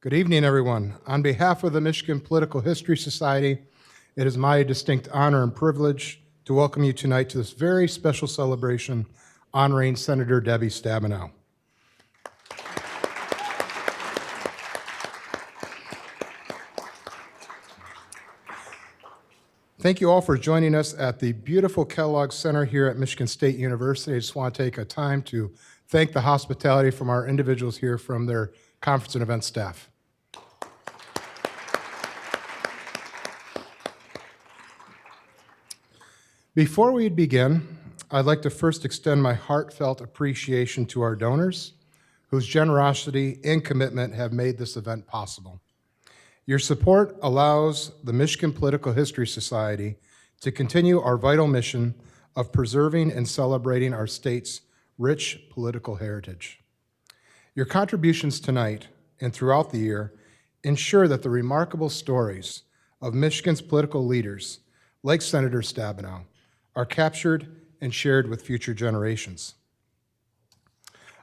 Good evening, everyone. On behalf of the Michigan Political History Society, it is my distinct honor and privilege to welcome you tonight to this very special celebration honoring Senator Debbie Stabenow. Thank you all for joining us at the beautiful Kellogg Center here at Michigan State University. I just want to take a time to thank the hospitality from our individuals here from their conference and event staff. Before we begin, I'd like to first extend my heartfelt appreciation to our donors, whose generosity and commitment have made this event possible. Your support allows the Michigan Political History Society to continue our vital mission of preserving and celebrating our state's rich political heritage. Your contributions tonight and throughout the year ensure that the remarkable stories of Michigan's political leaders, like Senator Stabenow, are captured and shared with future generations.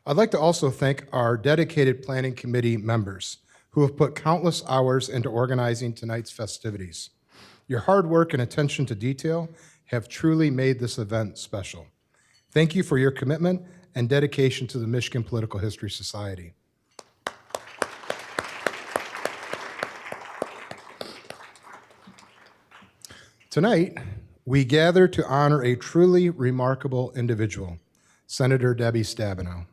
I'd like to also thank our dedicated planning committee members who have put countless hours into organizing tonight's festivities. Your hard work and attention to detail have truly made this event special. Thank you for your commitment and dedication to the Michigan Political History Society. Tonight, we gather to honor a truly remarkable individual, Senator Debbie Stabenow.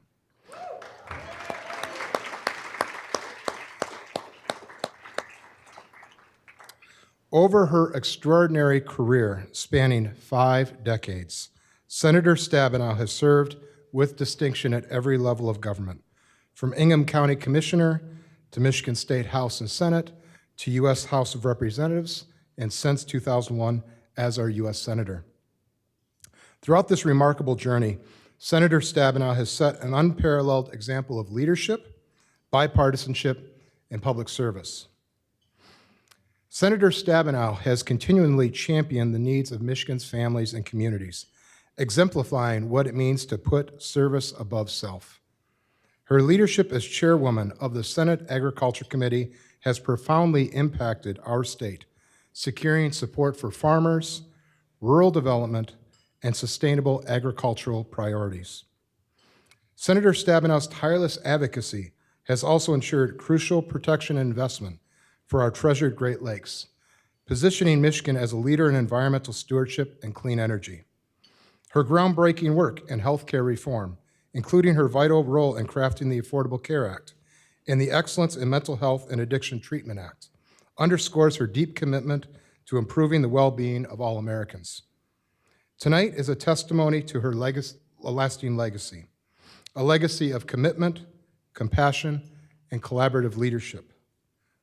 Over her extraordinary career spanning 5 decades, Senator Stabenow has served with distinction at every level of government, from Ingham County Commissioner to Michigan State House and Senate to U.S. House of Representatives, and since 2001, as our U.S. Senator. Throughout this remarkable journey, Senator Stabenow has set an unparalleled example of leadership, bipartisanship, and public service. Senator Stabenow has continually championed the needs of Michigan's families and communities, exemplifying what it means to put service above self. Her leadership as chairwoman of the Senate Agriculture Committee has profoundly impacted our state, securing support for farmers, rural development, and sustainable agricultural priorities. Senator Stabenow's tireless advocacy has also ensured crucial protection and investment for our treasured Great Lakes, positioning Michigan as a leader in environmental stewardship and clean energy. Her groundbreaking work in healthcare reform, including her vital role in crafting the Affordable Care Act and the Excellence in Mental Health and Addiction Treatment Act, underscores her deep commitment to improving the well-being of all Americans. Tonight is a testimony to her lasting legacy, a legacy of commitment, compassion, and collaborative leadership.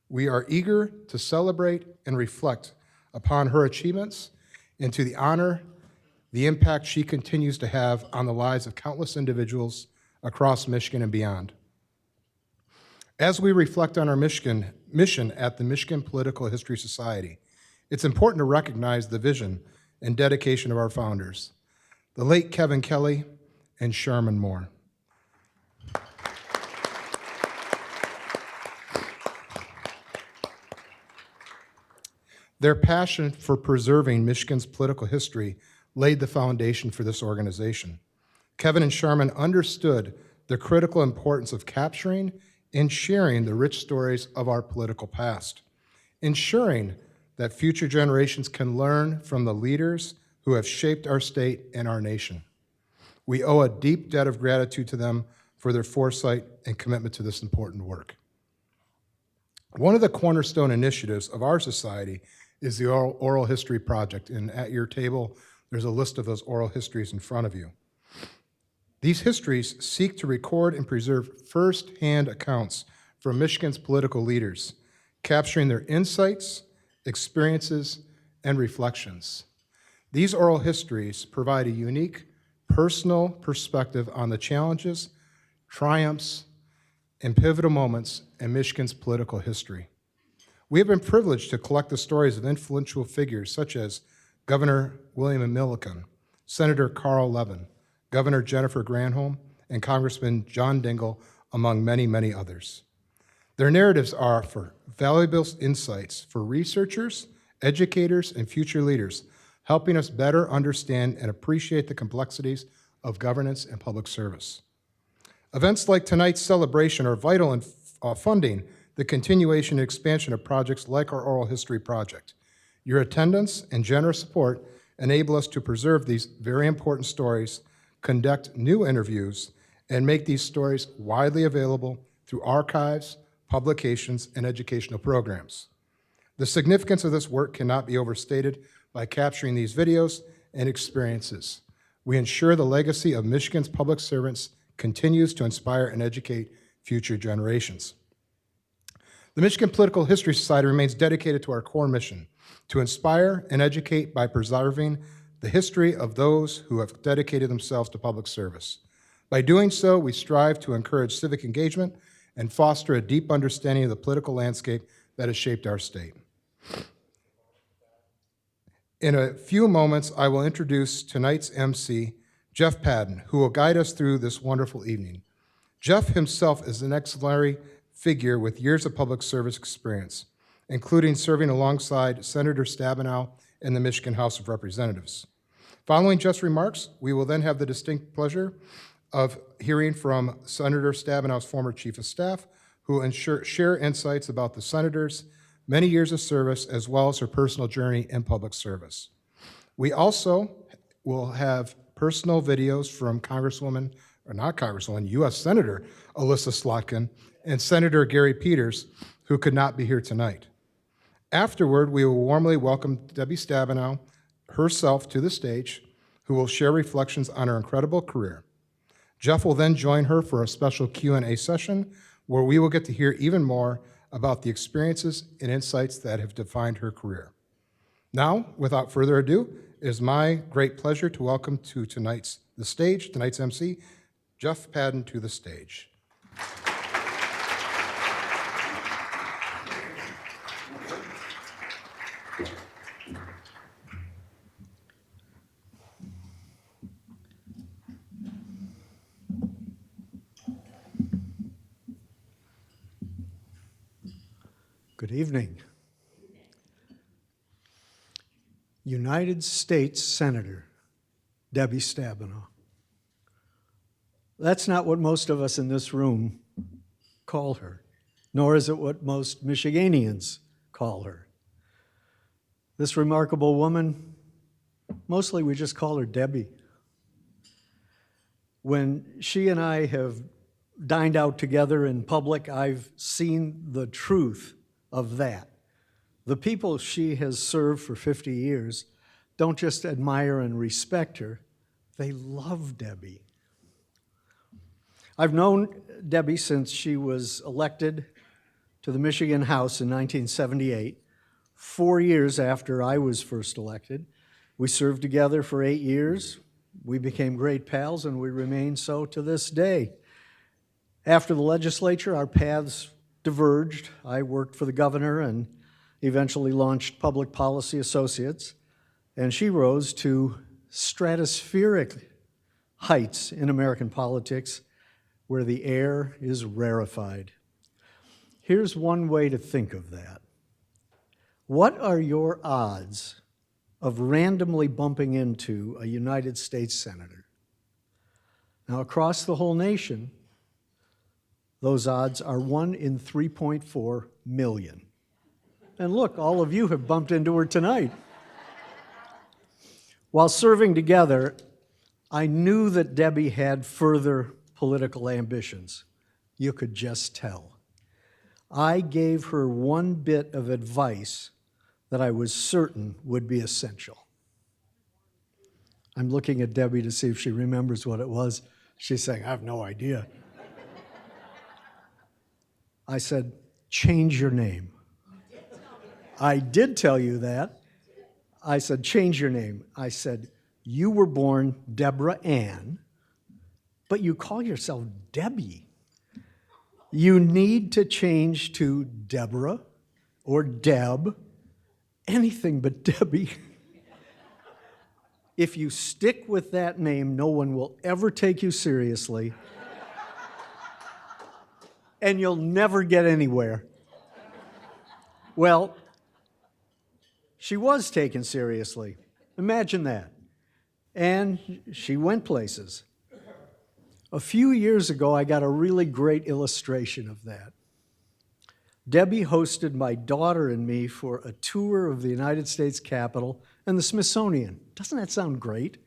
We are eager to celebrate and reflect upon her achievements and to honor the impact she continues to have on the lives of countless individuals across Michigan and beyond. As we reflect on our mission at the Michigan Political History Society, it's important to recognize the vision and dedication of our founders, the late Kevin Kelly and Sherman Moore. Their passion for preserving Michigan's political history laid the foundation for this organization. Kevin and Sherman understood the critical importance of capturing and sharing the rich stories of our political past, ensuring that future generations can learn from the leaders who have shaped our state and our nation. We owe a deep debt of gratitude to them for their foresight and commitment to this important work. One of the cornerstone initiatives of our society is the Oral History Project, and at your table, there's a list of those oral histories in front of you. These histories seek to record and preserve first-hand accounts from Michigan's political leaders, capturing their insights, experiences, and reflections. These oral histories provide a unique, personal perspective on the challenges, triumphs, and pivotal moments in Michigan's political history. We have been privileged to collect the stories of influential figures such as Governor William Milliken, Senator Carl Levin, Governor Jennifer Granholm, and Congressman John Dingell, among many, many others. Their narratives are for valuable insights for researchers, educators, and future leaders, helping us better understand and appreciate the complexities of governance and public service. Events like tonight's celebration are vital in funding the continuation and expansion of projects like our Oral History Project. Your attendance and generous support enable us to preserve these very important stories, conduct new interviews, and make these stories widely available through archives, publications, and educational programs. The significance of this work cannot be overstated by capturing these videos and experiences. We ensure the legacy of Michigan's public servants continues to inspire and educate future generations. The Michigan Political History Society remains dedicated to our core mission, to inspire and educate by preserving the history of those who have dedicated themselves to public service. By doing so, we strive to encourage civic engagement and foster a deep understanding of the political landscape that has shaped our state. In a few moments, I will introduce tonight's MC, Jeff Padden, who will guide us through this wonderful evening. Jeff himself is an exemplary figure with years of public service experience, including serving alongside Senator Stabenow in the Michigan House of Representatives. Following Jeff's remarks, we will then have the distinct pleasure of hearing from Senator Stabenow's former Chief of Staff, who will share insights about the Senator's many years of service as well as her personal journey in public service. We also will have personal videos from Congresswoman, or not Congresswoman, U.S. Senator Alyssa Slotkin and Senator Gary Peters, who could not be here tonight. Afterward, we will warmly welcome Debbie Stabenow herself to the stage, who will share reflections on her incredible career. Jeff will then join her for a special Q&A session where we will get to hear even more about the experiences and insights that have defined her career. Now, without further ado, it is my great pleasure to welcome to tonight's MC, Jeff Padden to the stage. Good evening. United States Senator Debbie Stabenow. That's not what most of us in this room call her, nor is it what most Michiganians call her. This remarkable woman, mostly we just call her Debbie. When she and I have dined out together in public, I've seen the truth of that. The people she has served for 50 years don't just admire and respect her, they love Debbie. I've known Debbie since she was elected to the Michigan House in 1978, 4 years after I was first elected. We served together for 8 years. We became great pals, and we remain so to this day. After the legislature, our paths diverged. I worked for the governor and eventually launched Public Policy Associates, and she rose to stratospheric heights in American politics where the air is rarefied. Here's one way to think of that. What are your odds of randomly bumping into a United States Senator? Now, across the whole nation, those odds are 1 in 3.4 million. And look, all of you have bumped into her tonight. While serving together, I knew that Debbie had further political ambitions. You could just tell. I gave her one bit of advice that I was certain would be essential. I'm looking at Debbie to see if she remembers what it was. She's saying, I have no idea. I said, change your name. I did tell you that. I said, change your name. I said, you were born Deborah Ann, but you call yourself Debbie. You need to change to Deborah or Deb, anything but Debbie. If you stick with that name, no one will ever take you seriously. and you'll never get anywhere. Well, she was taken seriously. Imagine that. And she went places. A few years ago, I got a really great illustration of that. Debbie hosted my daughter and me for a tour of the United States Capitol and the Smithsonian. Doesn't that sound great?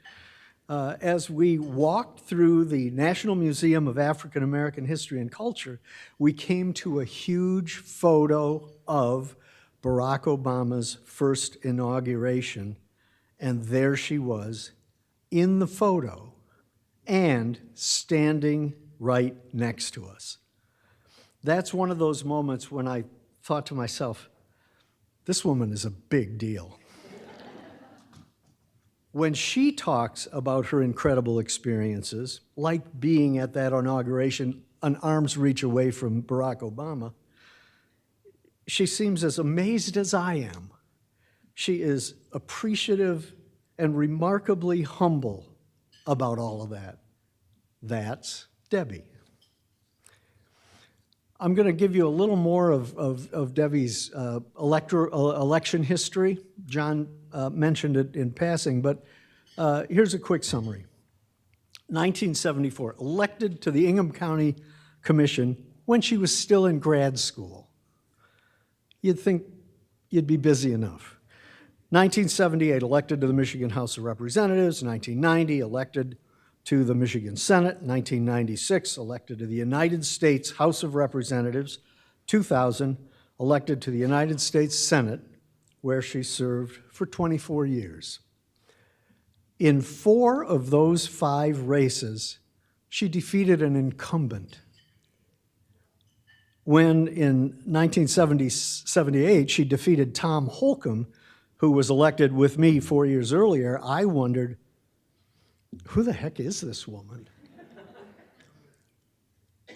As we walked through the National Museum of African American History and Culture, we came to a huge photo of Barack Obama's first inauguration, and there she was in the photo and standing right next to us. That's one of those moments when I thought to myself, this woman is a big deal. When she talks about her incredible experiences, like being at that inauguration an arm's reach away from Barack Obama, she seems as amazed as I am. She is appreciative and remarkably humble about all of that. That's Debbie. I'm going to give you a little more of Debbie's election history. John mentioned it in passing, but here's a quick summary. 1974, elected to the Ingham County Commission when she was still in grad school. You'd think you'd be busy enough. 1978, elected to the Michigan House of Representatives. 1990, elected to the Michigan Senate. 1996, elected to the United States House of Representatives. 2000, elected to the United States Senate, where she served for 24 years. In 4 of those 5 races, she defeated an incumbent. When in 1978 she defeated Tom Holcomb, who was elected with me 4 years earlier, I wondered, who the heck is this woman?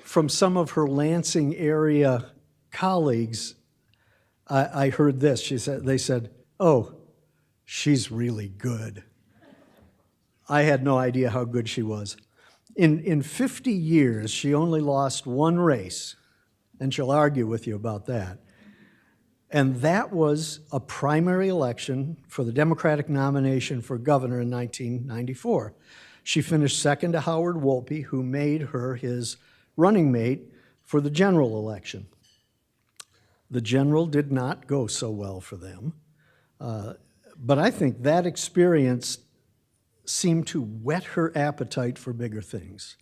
From some of her Lansing area colleagues, I heard this. They said, oh, she's really good. I had no idea how good she was. In 50 years, she only lost 1 race, and she'll argue with you about that. And that was a primary election for the Democratic nomination for governor in 1994. She finished second to Howard Wolpe, who made her his running mate for the general election. The general did not go so well for them, but I think that experience seemed to whet her appetite for bigger things.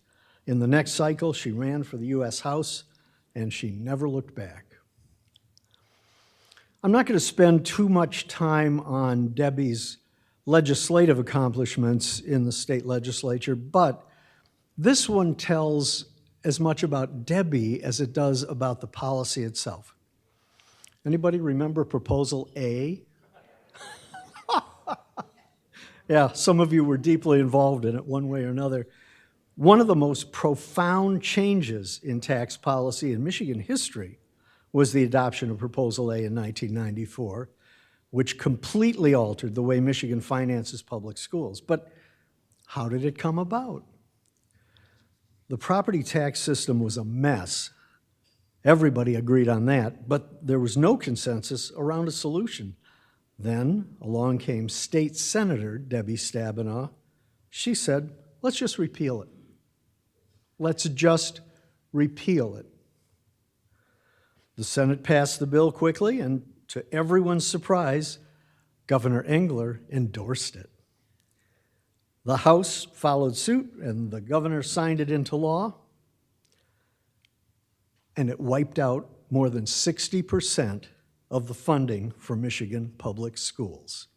In the next cycle, she ran for the U.S. House, and she never looked back. I'm not going to spend too much time on Debbie's legislative accomplishments in the state legislature, but this one tells as much about Debbie as it does about the policy itself. Anybody remember Proposal A? Yeah, some of you were deeply involved in it one way or another. One of the most profound changes in tax policy in Michigan history was the adoption of Proposal A in 1994, which completely altered the way Michigan finances public schools. But how did it come about? The property tax system was a mess. Everybody agreed on that, but there was no consensus around a solution. Then along came State Senator Debbie Stabenow. She said, let's just repeal it. Let's just repeal it. The Senate passed the bill quickly, and to everyone's surprise, Governor Engler endorsed it. The House followed suit, and the governor signed it into law, and it wiped out more than 60% of the funding for Michigan public schools.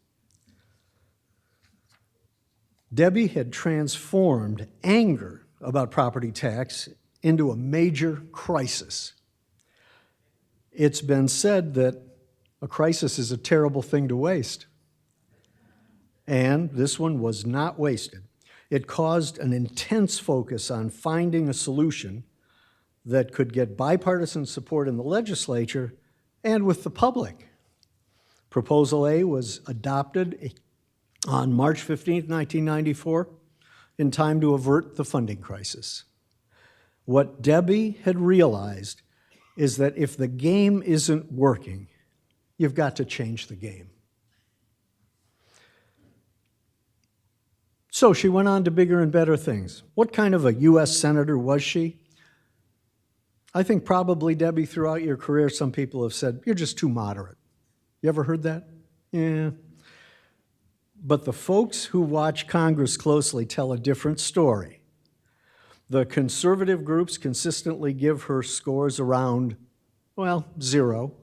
Debbie had transformed anger about property tax into a major crisis. It's been said that a crisis is a terrible thing to waste. And this one was not wasted. It caused an intense focus on finding a solution that could get bipartisan support in the legislature and with the public. Proposal A was adopted on March 15, 1994, in time to avert the funding crisis. What Debbie had realized is that if the game isn't working, you've got to change the game. So she went on to bigger and better things. What kind of a U.S. Senator was she? I think probably, Debbie, throughout your career, some people have said, you're just too moderate. You ever heard that? Yeah. But the folks who watch Congress closely tell a different story. The conservative groups consistently give her scores around, well, 0.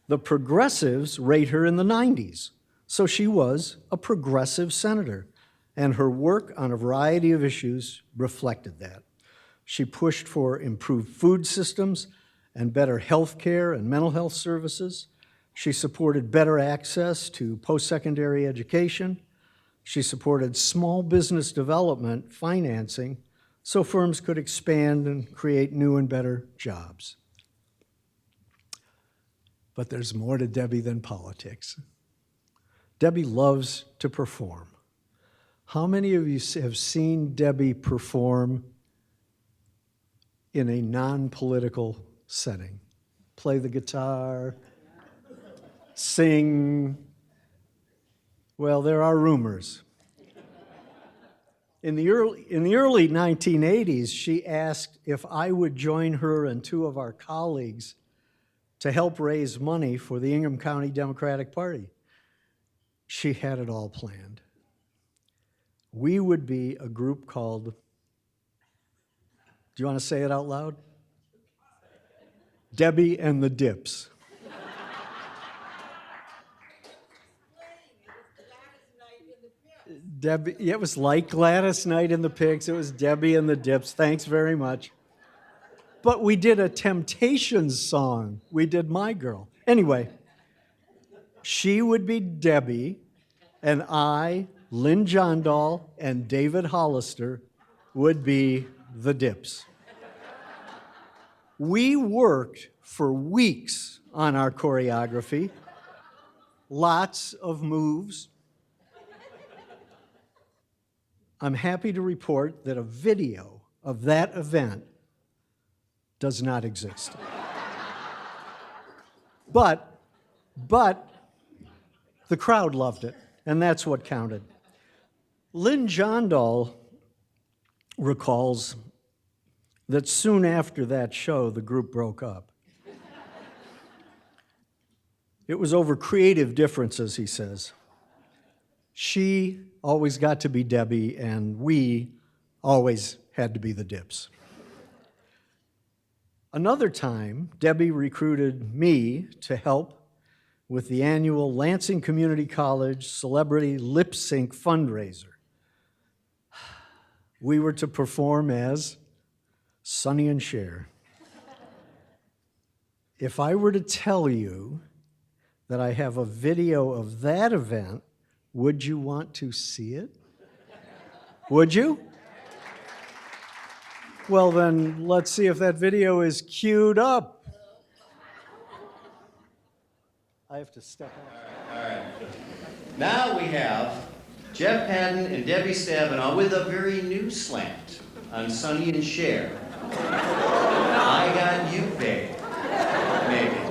The progressives rate her in the 90s. So she was a progressive senator, and her work on a variety of issues reflected that. She pushed for improved food systems and better health care and mental health services. She supported better access to post-secondary education. She supported small business development financing so firms could expand and create new and better jobs. But there's more to Debbie than politics. Debbie loves to perform. How many of you have seen Debbie perform in a non-political setting? Play the guitar, sing. Well, there are rumors. In the early 1980s, she asked if I would join her and 2 of our colleagues to help raise money for the Ingham County Democratic Party. She had it all planned. We would be a group called, do you want to say it out loud? Debbie and the Dips. Debbie, it was like Gladys Knight in the Pigs. It was Debbie and the Dips. Thanks very much. But we did a Temptations song. We did My Girl. Anyway, she would be Debbie, and I, Lynn Jondahl, and David Hollister would be the Dips. We worked for weeks on our choreography, lots of moves. I'm happy to report that a video of that event does not exist. But the crowd loved it, and that's what counted. Lynn Jondahl recalls that soon after that show, the group broke up. It was over creative differences, he says. She always got to be Debbie, and we always had to be the Dips. Another time, Debbie recruited me to help with the annual Lansing Community College Celebrity Lip Sync fundraiser. We were to perform as Sonny and Cher. If I were to tell you that I have a video of that event, would you want to see it? Would you? Well, then let's see if that video is queued up. I have to step out. All right. Now we have Jeff Padden and Debbie Stabenow with a very new slant on Sonny and Cher. I got you, babe. Maybe.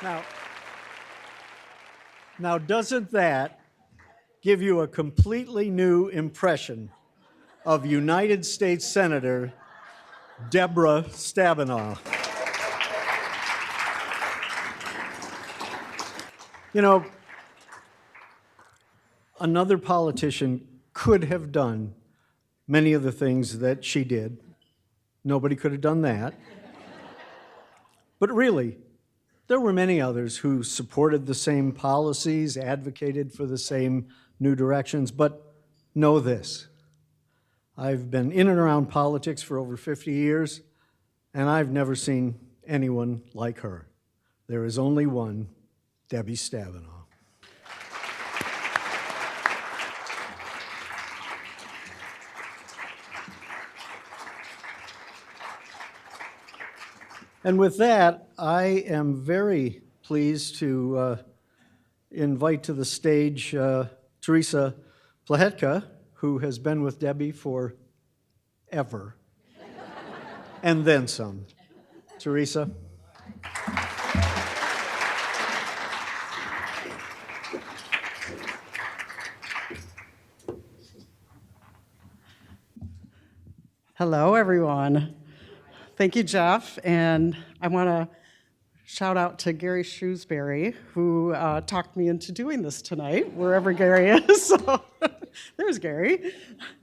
Now, doesn't that give you a completely new impression of United States Senator Deborah Stabenow? You know, another politician could have done many of the things that she did. Nobody could have done that. But really, there were many others who supported the same policies, advocated for the same new directions, but know this. I've been in and around politics for over 50 years, and I've never seen anyone like her. There is only one, Debbie Stabenow. And with that, I am very pleased to invite to the stage Teresa Plahetka, who has been with Debbie for ever, and then some. Teresa. Hello, everyone. Thank you, Jeff. And I want to shout out to Gary Shrewsbury, who talked me into doing this tonight, wherever Gary is. So there's Gary.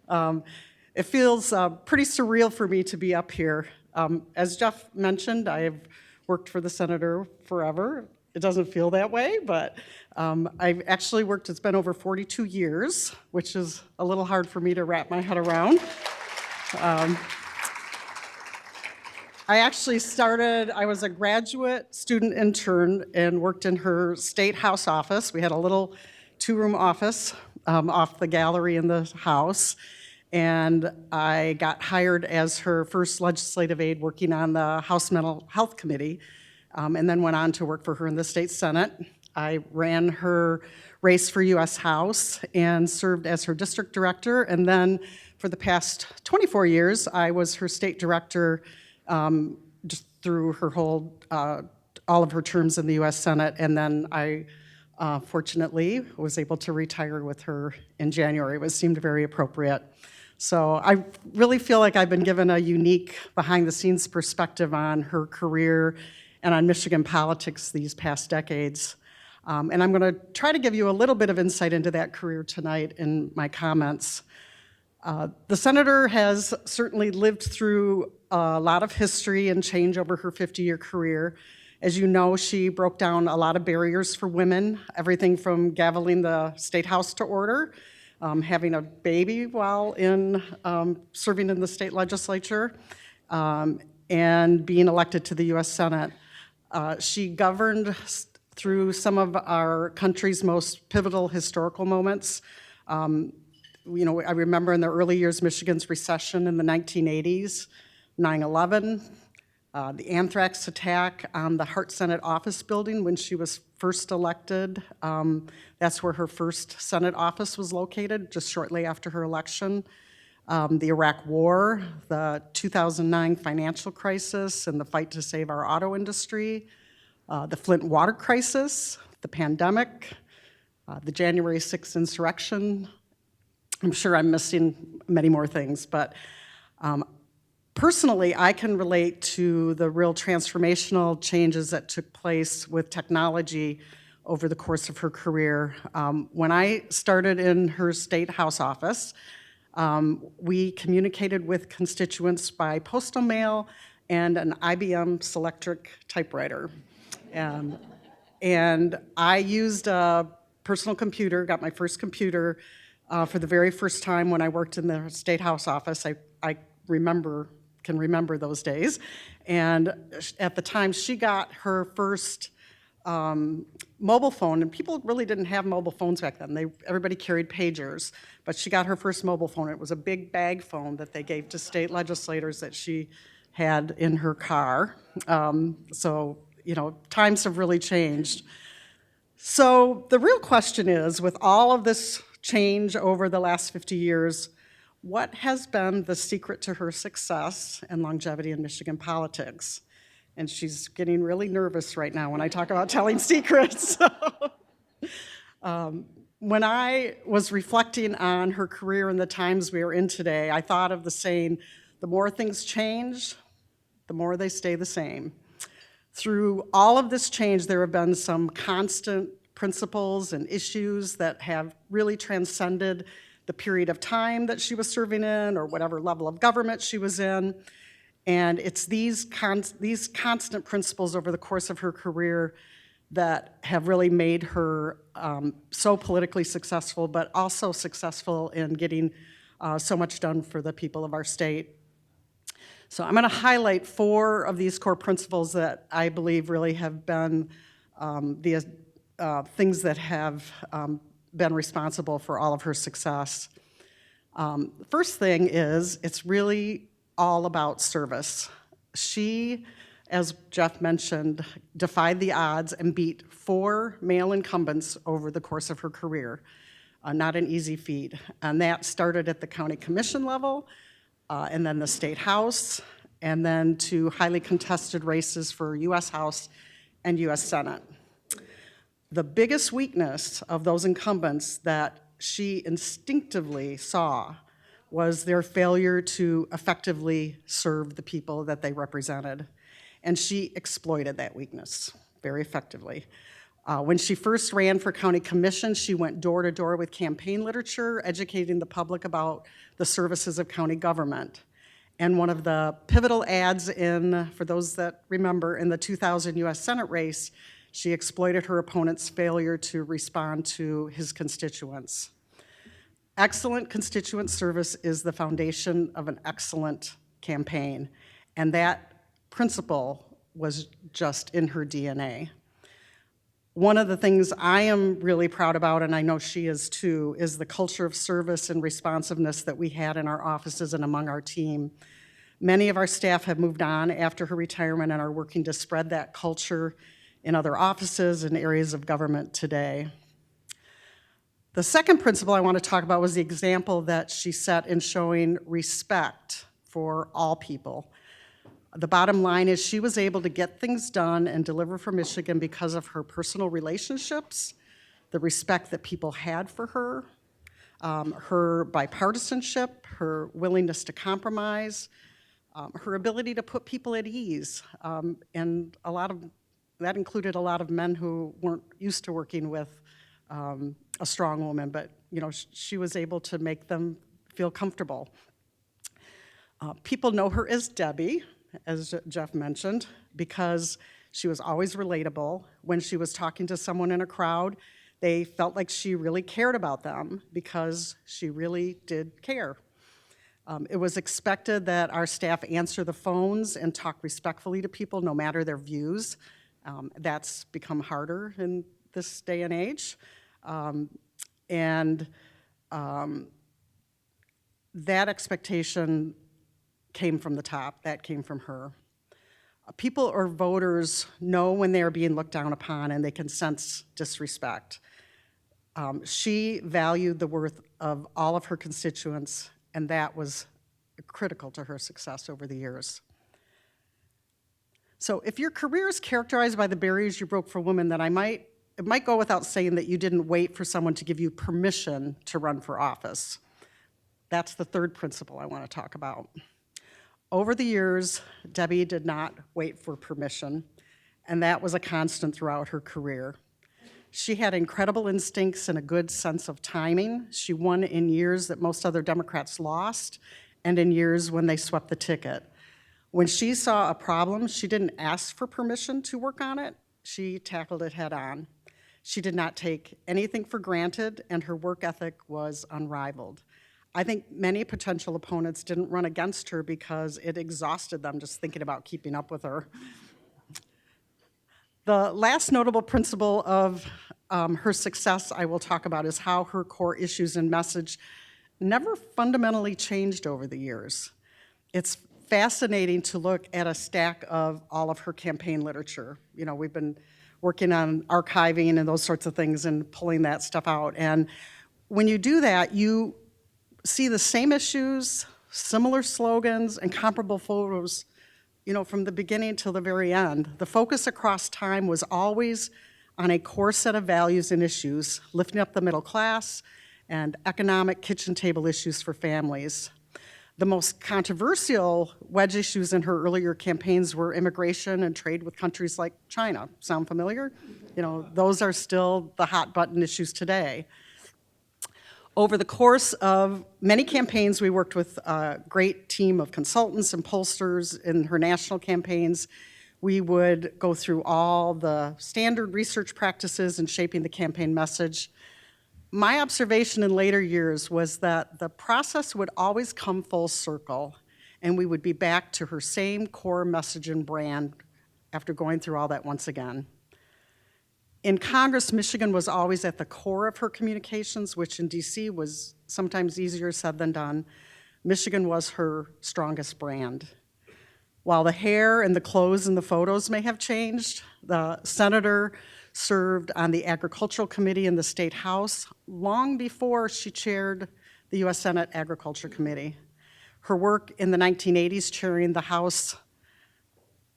It feels pretty surreal for me to be up here. As Jeff mentioned, I have worked for the senator forever. It doesn't feel that way, but I've actually worked, it's been over 42 years, which is a little hard for me to wrap my head around. I actually started, I was a graduate student intern and worked in her state house office. We had a little two-room office off the gallery in the house. And I got hired as her first legislative aide working on the House Mental Health Committee, and then went on to work for her in the state Senate. I ran her race for U.S. House and served as her district director. And then for the past 24 years, I was her state director just through her whole, all of her terms in the U.S. Senate. And then I fortunately was able to retire with her in January. It seemed very appropriate. So I really feel like I've been given a unique behind-the-scenes perspective on her career and on Michigan politics these past decades. And I'm going to try to give you a little bit of insight into that career tonight in my comments. The senator has certainly lived through a lot of history and change over her 50-year career. As you know, she broke down a lot of barriers for women, everything from gaveling the State House to order, having a baby while in serving in the state legislature, and being elected to the U.S. Senate. She governed through some of our country's most pivotal historical moments. You know, I remember in the early years, Michigan's recession in the 1980s, 9/11, the anthrax attack on the Hart Senate office building when she was first elected. That's where her first Senate office was located, just shortly after her election. The Iraq War, the 2009 financial crisis, and the fight to save our auto industry, the Flint water crisis, the pandemic, the January 6th insurrection. I'm sure I'm missing many more things, but personally, I can relate to the real transformational changes that took place with technology over the course of her career. When I started in her state house office, we communicated with constituents by postal mail and an IBM Selectric typewriter. And I used a personal computer, got my first computer for the very first time when I worked in the State House office. I can remember those days. And at the time, she got her first mobile phone, and people really didn't have mobile phones back then. Everybody carried pagers, but she got her first mobile phone. It was a big bag phone that they gave to state legislators that she had in her car. So, you know, times have really changed. So the real question is, with all of this change over the last 50 years, what has been the secret to her success and longevity in Michigan politics? and she's getting really nervous right now when I talk about telling secrets. When I was reflecting on her career and the times we are in today, I thought of the saying, the more things change, the more they stay the same. Through all of this change, there have been some constant principles and issues that have really transcended the period of time that she was serving in or whatever level of government she was in. And it's these constant principles over the course of her career that have really made her so politically successful, but also successful in getting so much done for the people of our state. So I'm going to highlight 4 of these core principles that I believe really have been the things that have been responsible for all of her success. The first thing is it's really all about service. She, as Jeff mentioned, defied the odds and beat 4 male incumbents over the course of her career. Not an easy feat. And that started at the county commission level, and then the state house, and then to highly contested races for U.S. House and U.S. Senate. The biggest weakness of those incumbents that she instinctively saw was their failure to effectively serve the people that they represented. And she exploited that weakness very effectively. When she first ran for county commission, she went door to door with campaign literature, educating the public about the services of county government. And one of the pivotal ads for those that remember, in the 2000 U.S. Senate race, she exploited her opponent's failure to respond to his constituents. Excellent constituent service is the foundation of an excellent campaign, and that principle was just in her DNA. One of the things I am really proud about, and I know she is too, is the culture of service and responsiveness that we had in our offices and among our team. Many of our staff have moved on after her retirement and are working to spread that culture in other offices and areas of government today. The second principle I want to talk about was the example that she set in showing respect for all people. The bottom line is she was able to get things done and deliver for Michigan because of her personal relationships, the respect that people had for her, her bipartisanship, her willingness to compromise, her ability to put people at ease, and that included a lot of men who weren't used to working with a strong woman, but she was able to make them feel comfortable. People know her as Debbie, as Jeff mentioned, because she was always relatable. When she was talking to someone in a crowd, they felt like she really cared about them because she really did care. It was expected that our staff answer the phones and talk respectfully to people no matter their views. That's become harder in this day and age. That expectation came from the top. That came from her. People or voters know when they are being looked down upon, and they can sense disrespect. She valued the worth of all of her constituents, and that was critical to her success over the years. So if your career is characterized by the barriers you broke for women, then it might go without saying that you didn't wait for someone to give you permission to run for office. That's the third principle I want to talk about. Over the years, Debbie did not wait for permission, and that was a constant throughout her career. She had incredible instincts and a good sense of timing. She won in years that most other Democrats lost, and in years when they swept the ticket. When she saw a problem, she didn't ask for permission to work on it. She tackled it head on. She did not take anything for granted, and her work ethic was unrivaled. I think many potential opponents didn't run against her because it exhausted them just thinking about keeping up with her. The last notable principle of her success I will talk about is how her core issues and message never fundamentally changed over the years. It's fascinating to look at a stack of all of her campaign literature. We've been working on archiving and those sorts of things and pulling that stuff out. And when you do that, you see the same issues, similar slogans, and comparable photos, from the beginning till the very end, the focus across time was always on a core set of values and issues, lifting up the middle class and economic kitchen table issues for families. The most controversial wedge issues in her earlier campaigns were immigration and trade with countries like China. Sound familiar? Those are still the hot button issues today. Over the course of many campaigns, we worked with a great team of consultants and pollsters in her national campaigns. We would go through all the standard research practices in shaping the campaign message. My observation in later years was that the process would always come full circle, and we would be back to her same core message and brand after going through all that once again. In Congress, Michigan was always at the core of her communications, which in DC was sometimes easier said than done. Michigan was her strongest brand. While the hair and the clothes and the photos may have changed, the senator served on the Agricultural Committee in the State House long before she chaired the U.S. Senate Agriculture Committee. Her work in the 1980s chairing the House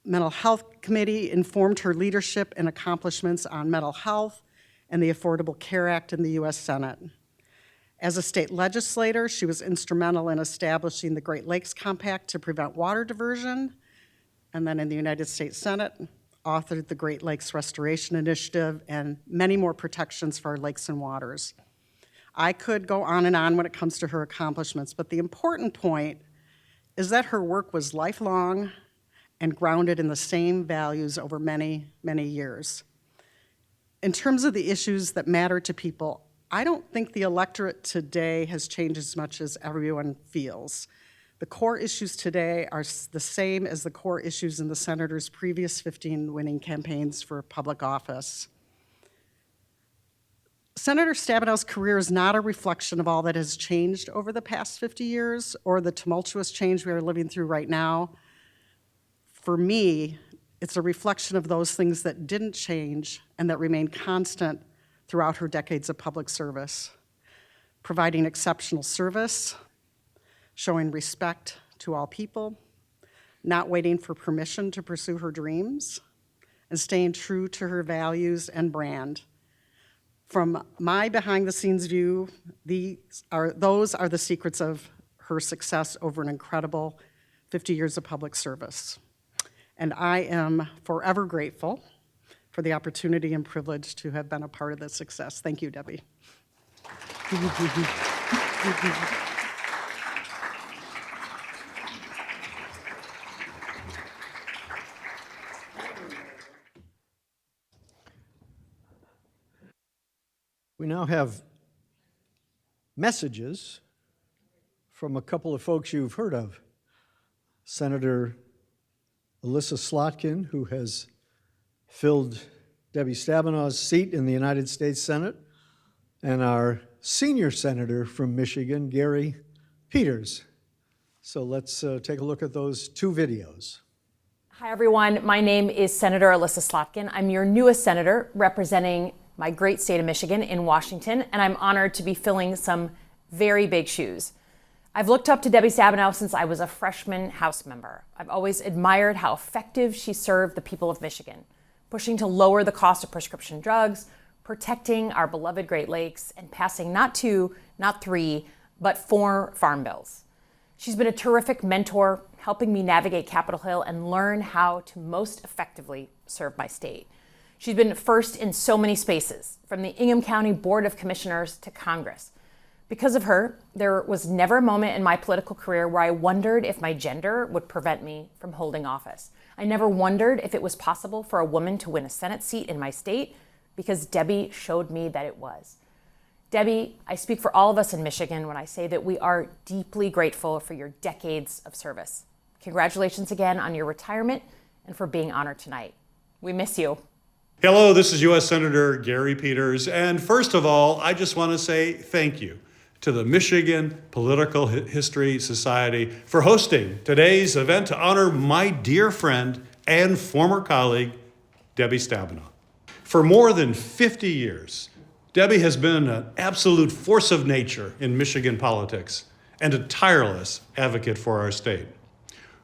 Mental Health Committee informed her leadership and accomplishments on mental health and the Affordable Care Act in the U.S. Senate. As a state legislator, she was instrumental in establishing the Great Lakes Compact to prevent water diversion, and then in the United States Senate, authored the Great Lakes Restoration Initiative and many more protections for our lakes and waters. I could go on and on when it comes to her accomplishments, but the important point is that her work was lifelong and grounded in the same values over many, many years. In terms of the issues that matter to people, I don't think the electorate today has changed as much as everyone feels. The core issues today are the same as the core issues in the senator's previous 15 winning campaigns for public office. Senator Stabenow's career is not a reflection of all that has changed over the past 50 years or the tumultuous change we are living through right now. For me, it's a reflection of those things that didn't change and that remained constant throughout her decades of public service. Providing exceptional service, showing respect to all people, not waiting for permission to pursue her dreams, and staying true to her values and brand. From my behind-the-scenes view, those are the secrets of her success over an incredible 50 years of public service. And I am forever grateful for the opportunity and privilege to have been a part of this success. Thank you, Debbie. We now have messages from a couple of folks you've heard of. Senator Alyssa Slotkin, who has filled Debbie Stabenow's seat in the United States Senate, and our senior senator from Michigan, Gary Peters. So let's take a look at those two videos. Hi, everyone. My name is Senator Alyssa Slotkin. I'm your newest senator representing my great state of Michigan in Washington, and I'm honored to be filling some very big shoes. I've looked up to Debbie Stabenow since I was a freshman House member. I've always admired how effective she served the people of Michigan, pushing to lower the cost of prescription drugs, protecting our beloved Great Lakes, and passing not 2, not 3, but 4 farm bills. She's been a terrific mentor, helping me navigate Capitol Hill and learn how to most effectively serve my state. She's been first in so many spaces, from the Ingham County Board of Commissioners to Congress. Because of her, there was never a moment in my political career where I wondered if my gender would prevent me from holding office. I never wondered if it was possible for a woman to win a Senate seat in my state, because Debbie showed me that it was. Debbie, I speak for all of us in Michigan when I say that we are deeply grateful for your decades of service. Congratulations again on your retirement and for being honored tonight. We miss you. Hello, this is U.S. Senator Gary Peters, and first of all, I just want to say thank you to the Michigan Political History Society for hosting today's event to honor my dear friend and former colleague, Debbie Stabenow. For more than 50 years, Debbie has been an absolute force of nature in Michigan politics and a tireless advocate for our state.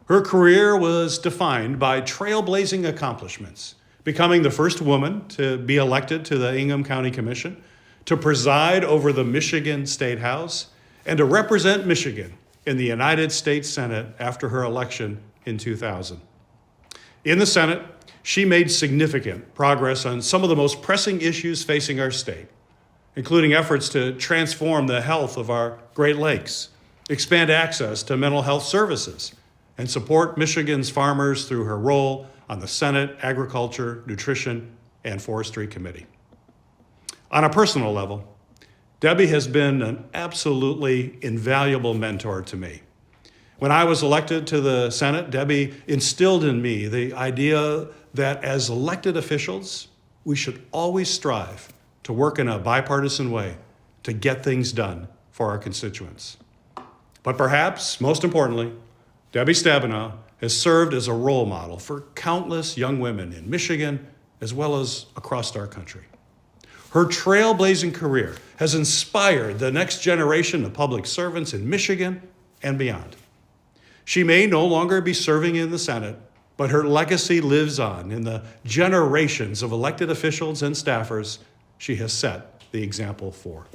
Her career was defined by trailblazing accomplishments, becoming the first woman to be elected to the Ingham County Commission, to preside over the Michigan State House, and to represent Michigan in the United States Senate after her election in 2000. In the Senate, she made significant progress on some of the most pressing issues facing our state, including efforts to transform the health of our Great Lakes, expand access to mental health services, and support Michigan's farmers through her role on the Senate Agriculture, Nutrition, and Forestry Committee. On a personal level, Debbie has been an absolutely invaluable mentor to me. When I was elected to the Senate, Debbie instilled in me the idea that as elected officials, we should always strive to work in a bipartisan way to get things done for our constituents. But perhaps most importantly, Debbie Stabenow has served as a role model for countless young women in Michigan as well as across our country. Her trailblazing career has inspired the next generation of public servants in Michigan and beyond. She may no longer be serving in the Senate, but her legacy lives on in the generations of elected officials and staffers she has set the example for.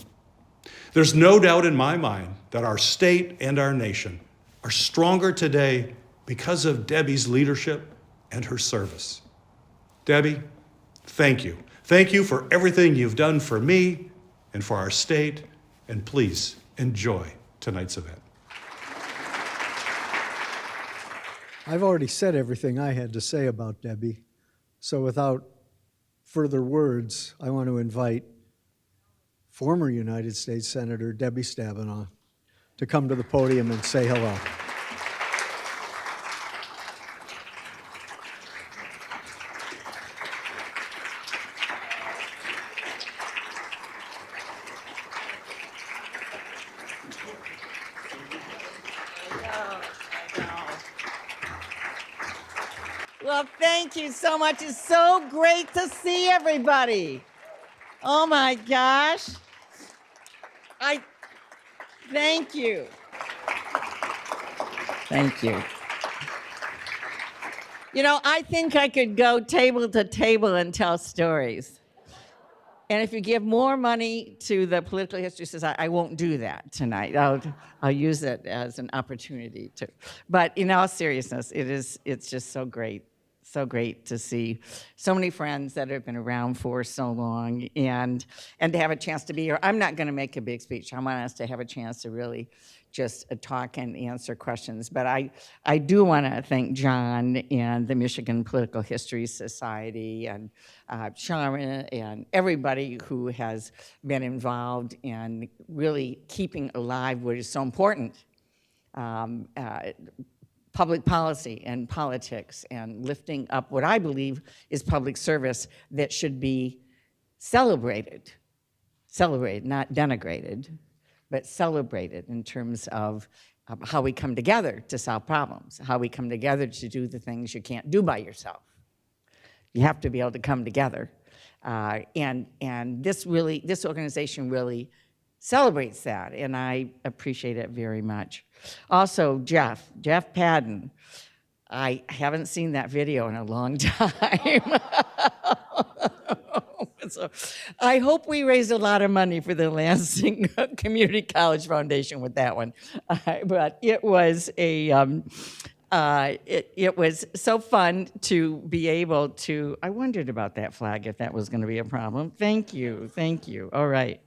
There's no doubt in my mind that our state and our nation are stronger today because of Debbie's leadership and her service. Debbie, thank you. Thank you for everything you've done for me and for our state, and please enjoy tonight's event. I've already said everything I had to say about Debbie, so without further words, I want to invite former United States Senator Debbie Stabenow to come to the podium and say hello. Well, thank you so much. It's so great to see everybody. Oh my gosh. Thank you. Thank you. You know, I think I could go table to table and tell stories. And if you give more money to the Political History Society, I won't do that tonight. I'll use it as an opportunity to. But in all seriousness, it's just so great. So great to see so many friends that have been around for so long and to have a chance to be here. I'm not going to make a big speech. I want us to have a chance to really just talk and answer questions. But I do want to thank John and the Michigan Political History Society and Sharon and everybody who has been involved in really keeping alive what is so important. Public policy and politics and lifting up what I believe is public service that should be celebrated, not denigrated, but celebrated in terms of how we come together to solve problems, how we come together to do the things you can't do by yourself. You have to be able to come together. And this organization really celebrates that, and I appreciate it very much. Also, Jeff Padden. I haven't seen that video in a long time. So I hope we raised a lot of money for the Lansing Community College Foundation with that one. But it was it was so fun to be able to, I wondered about that flag, if that was going to be a problem. Thank you. All right.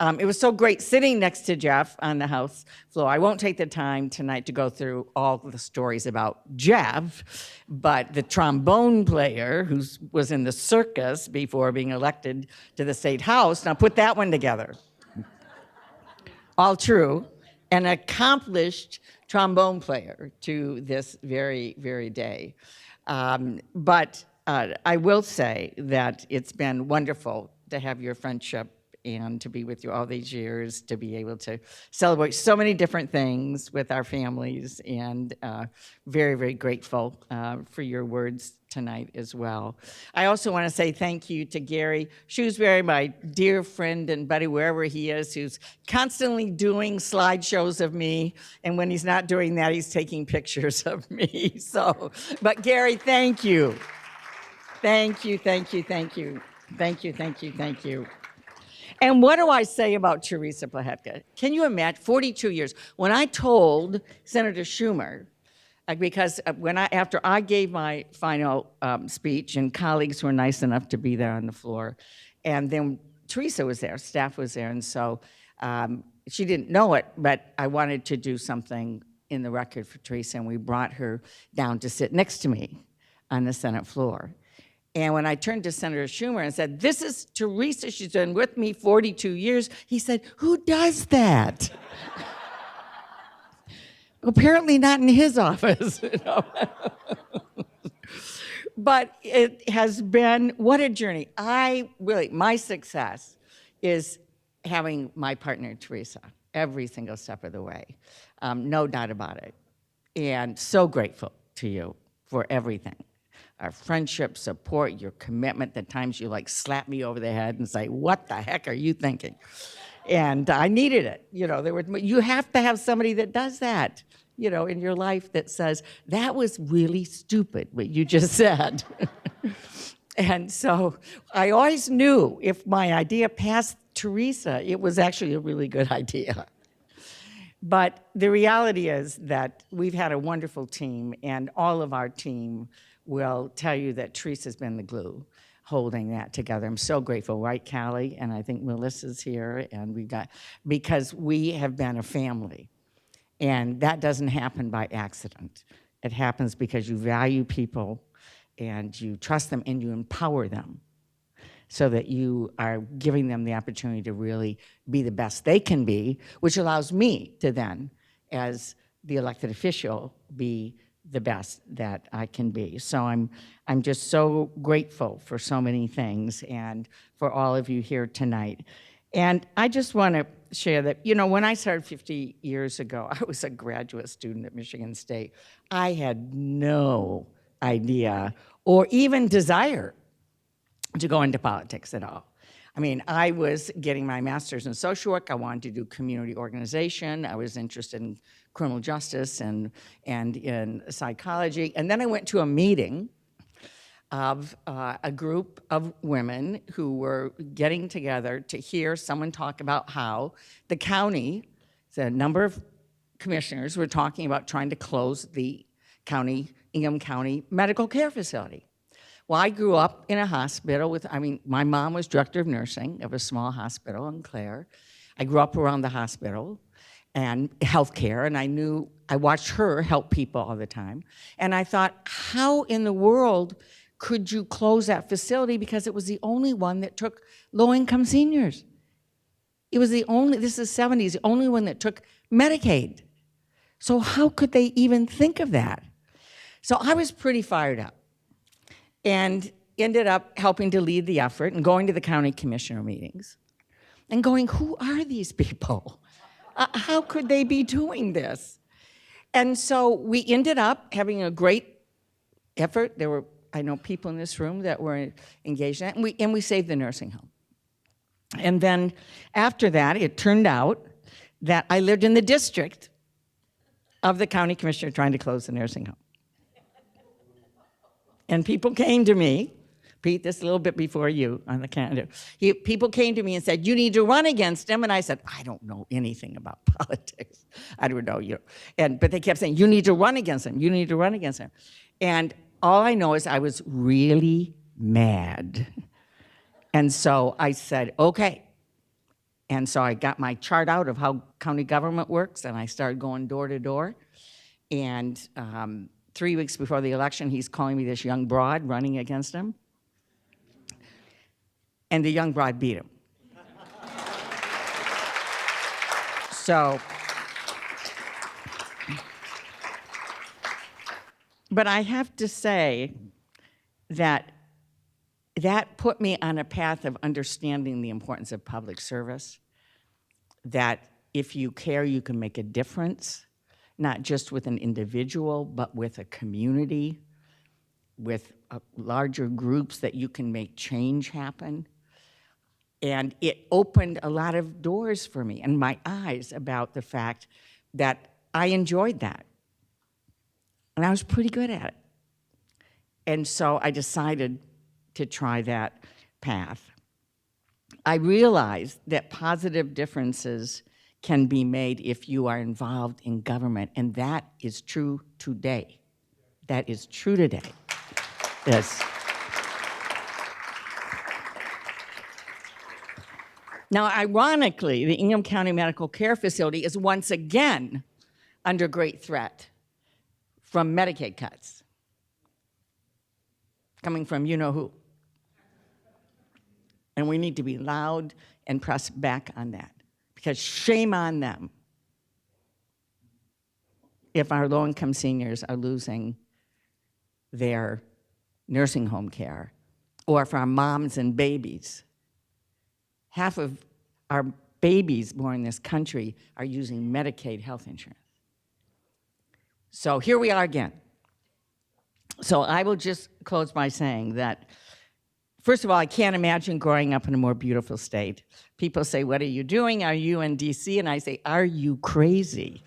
It was so great sitting next to Jeff on the House floor. I won't take the time tonight to go through all the stories about Jeff, but the trombone player who was in the circus before being elected to the state house, now put that one together. All true. An accomplished trombone player to this very, very day. But I will say that it's been wonderful to have your friendship and to be with you all these years, to be able to celebrate so many different things with our families, and very, very grateful for your words tonight as well. I also want to say thank you to Gary Shrewsbury, my dear friend and buddy, wherever he is, who's constantly doing slideshows of me, and when he's not doing that, he's taking pictures of me. So, but Gary, thank you. Thank you, thank you, thank you. Thank you, thank you, thank you. And what do I say about Teresa Plahetka? Can you imagine, 42 years, when I told Senator Schumer, because after I gave my final speech, and colleagues were nice enough to be there on the floor, and then Teresa was there, staff was there, and so she didn't know it, but I wanted to do something in the record for Teresa, and we brought her down to sit next to me on the Senate floor. And when I turned to Senator Schumer and said, "This is Teresa, she's been with me 42 years," he said, "Who does that?" Apparently not in his office, you know. But it has been, what a journey. My success is having my partner, Teresa, every single step of the way. No doubt about it. And so grateful to you for everything. Our friendship, support, your commitment, the times you like slap me over the head and say, "What the heck are you thinking?" And I needed it. You know, you have to have somebody that does that, you know, in your life, that says, "That was really stupid, what you just said." And so I always knew if my idea passed Teresa, it was actually a really good idea. But the reality is that we've had a wonderful team, and all of our team will tell you that Teresa's been the glue holding that together. I'm so grateful, right, Callie? And I think Melissa's here, and because we have been a family. And that doesn't happen by accident. It happens because you value people, and you trust them, and you empower them so that you are giving them the opportunity to really be the best they can be, which allows me to then, as the elected official, be the best that I can be. So I'm just so grateful for so many things, and for all of you here tonight. And I just want to share that, you know, when I started 50 years ago, I was a graduate student at Michigan State. I had no idea or even desire to go into politics at all. I mean, I was getting my master's in social work. I wanted to do community organization. I was interested in criminal justice and in psychology. And then I went to a meeting of a group of women who were getting together to hear someone talk about how the county, the number of commissioners were talking about trying to close the Ingham County Medical Care Facility. Well, I grew up in a hospital my mom was director of nursing of a small hospital in Clare. I grew up around the hospital and healthcare, and I watched her help people all the time. And I thought, how in the world could you close that facility, because it was the only one that took low-income seniors. It was this is the 70s, the only one that took Medicaid. So how could they even think of that? So I was pretty fired up, and ended up helping to lead the effort and going to the county commissioner meetings and going, who are these people? How could they be doing this? And so we ended up having a great effort. There were, I know, people in this room that were engaged in that, and we saved the nursing home. And then after that, it turned out that I lived in the district of the county commissioner trying to close the nursing home. And people came to me, Pete, this a little bit before you on the calendar. People came to me and said, "You need to run against him." And I said, "I don't know anything about politics. I don't know you." But they kept saying, "You need to run against him. You need to run against him." And all I know is I was really mad. And so I said, okay. And so I got my chart out of how county government works, and I started going door to door. And 3 weeks before the election, he's calling me this young broad running against him. And the young broad beat him. So, but I have to say that that put me on a path of understanding the importance of public service, that if you care, you can make a difference, not just with an individual, but with a community, with larger groups, that you can make change happen. And it opened a lot of doors for me and my eyes about the fact that I enjoyed that. And I was pretty good at it. And so I decided to try that path. I realized that positive differences can be made if you are involved in government, and that is true today. That is true today. Yes. Now, ironically, the Ingham County Medical Care Facility is once again under great threat from Medicaid cuts, coming from you-know-who. And we need to be loud and press back on that, because shame on them if our low-income seniors are losing their nursing home care, or if our moms and babies. Half of our babies born in this country are using Medicaid health insurance. So here we are again. So I will just close by saying that, first of all, I can't imagine growing up in a more beautiful state. People say, what are you doing? Are you in DC? And I say, are you crazy?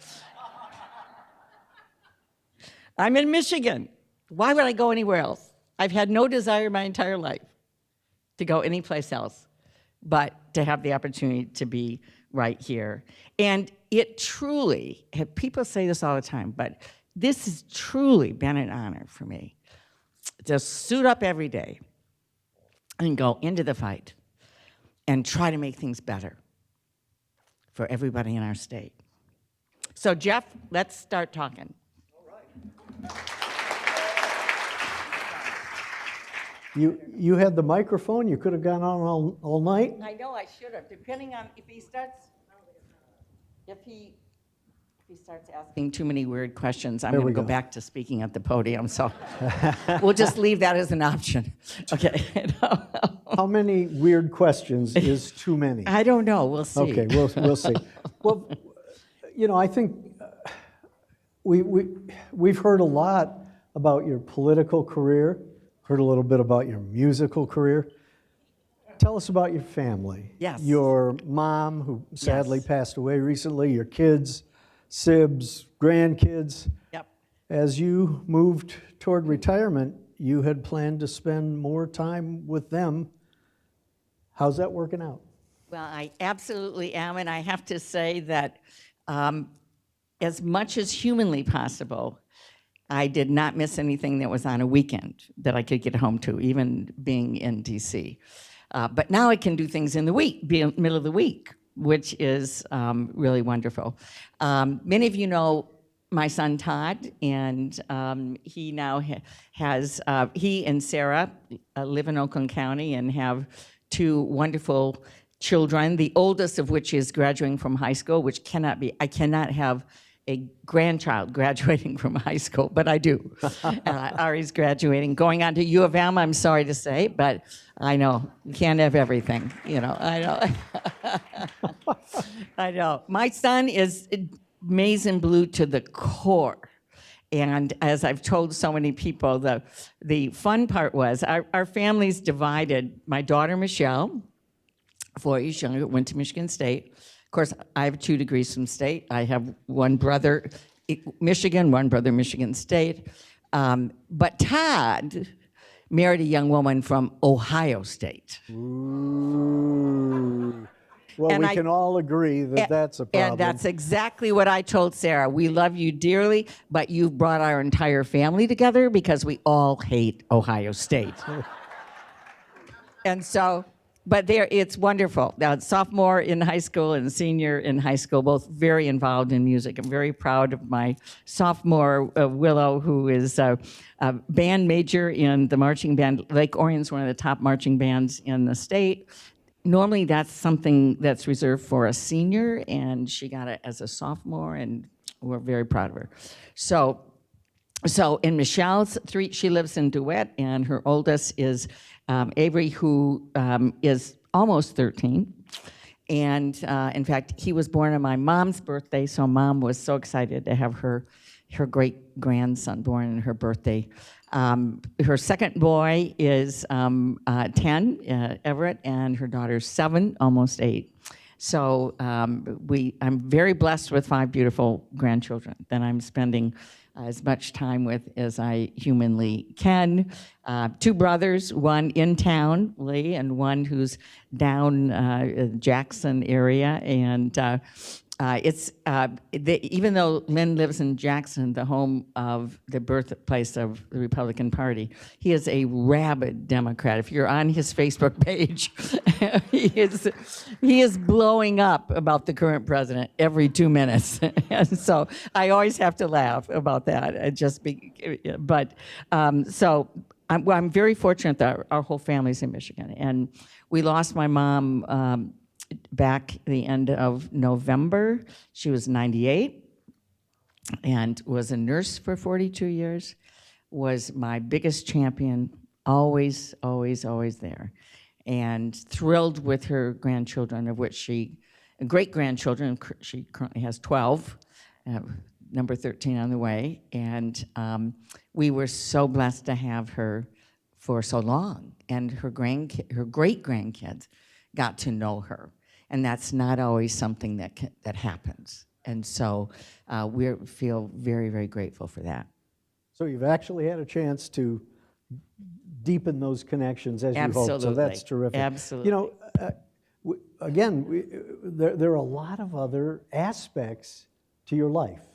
I'm in Michigan. Why would I go anywhere else? I've had no desire my entire life to go anyplace else but to have the opportunity to be right here. And it truly, people say this all the time, but this has truly been an honor for me to suit up every day and go into the fight and try to make things better for everybody in our state. So Jeff, let's start talking. All right. You had the microphone, you could have gone on all night. I know I should have, depending on if he starts asking too many weird questions, I'm There going we to go go. back to speaking at the podium, so we'll just leave that as an option. Okay. How many weird questions is too many? I don't know, we'll see. Okay, we'll see. Well, you know, I think we've heard a lot about your political career, heard a little bit about your musical career. Tell us about your family. Yes. Your mom, who sadly Yes. passed away recently, your kids, sibs, grandkids. Yep. As you moved toward retirement, you had planned to spend more time with them. How's that working out? Well, I absolutely am, and I have to say that as much as humanly possible, I did not miss anything that was on a weekend that I could get home to, even being in DC. But now I can do things in the week, be in the middle of the week, which is really wonderful. Many of you know my son Todd, and he now he and Sarah live in Oakland County and have two wonderful children, the oldest of which is graduating from high school, which I cannot have a grandchild graduating from high school, but I do. Ari's graduating, going on to U of M, I'm sorry to say, but I know, you can't have everything, you know, I know. I know. My son is maize and blue to the core. And as I've told so many people, the fun part was our family's divided. My daughter, Michelle, 4 years younger, went to Michigan State. Of course, I have 2 degrees from state. I have one brother, Michigan, one brother, Michigan State. But Todd married a young woman from Ohio State. Ooh. Well, And we I- can all agree that that's a problem. And that's exactly what I told Sarah. We love you dearly, but you've brought our entire family together because we all hate Ohio State. And so, but it's wonderful. Now, sophomore in high school and senior in high school, both very involved in music. I'm very proud of my sophomore, Willow, who is a band major in the marching band. Lake Orion's one of the top marching bands in the state. Normally, that's something that's reserved for a senior, and she got it as a sophomore, and we're very proud of her. So So in Michelle's three, she lives in DeWitt, and her oldest is Avery, who is almost 13. And in fact, he was born on my mom's birthday, so mom was so excited to have her great grandson born on her birthday. Her second boy is 10, Everett, and her daughter's 7, almost 8. So I'm very blessed with 5 beautiful grandchildren that I'm spending as much time with as I humanly can. 2 brothers, one in town, Lee, and one who's down Jackson area. And even though Lynn lives in Jackson, the home of the birthplace of the Republican Party, he is a rabid Democrat. If you're on his Facebook page, he is blowing up about the current president every 2 minutes. And so I always have to laugh about that. I'm very fortunate that our whole family's in Michigan. And we lost my mom back the end of November. She was 98 and was a nurse for 42 years, was my biggest champion, always, always, always there. And thrilled with her grandchildren, of which great-grandchildren, she currently has 12, number 13 on the way. And we were so blessed to have her for so long. And her great-grandkids got to know her. And that's not always something that happens. And so we feel very, very grateful for that. So you've actually had a chance to deepen those connections as you hoped. So that's terrific. Absolutely. You know, there are a lot of other aspects to your life.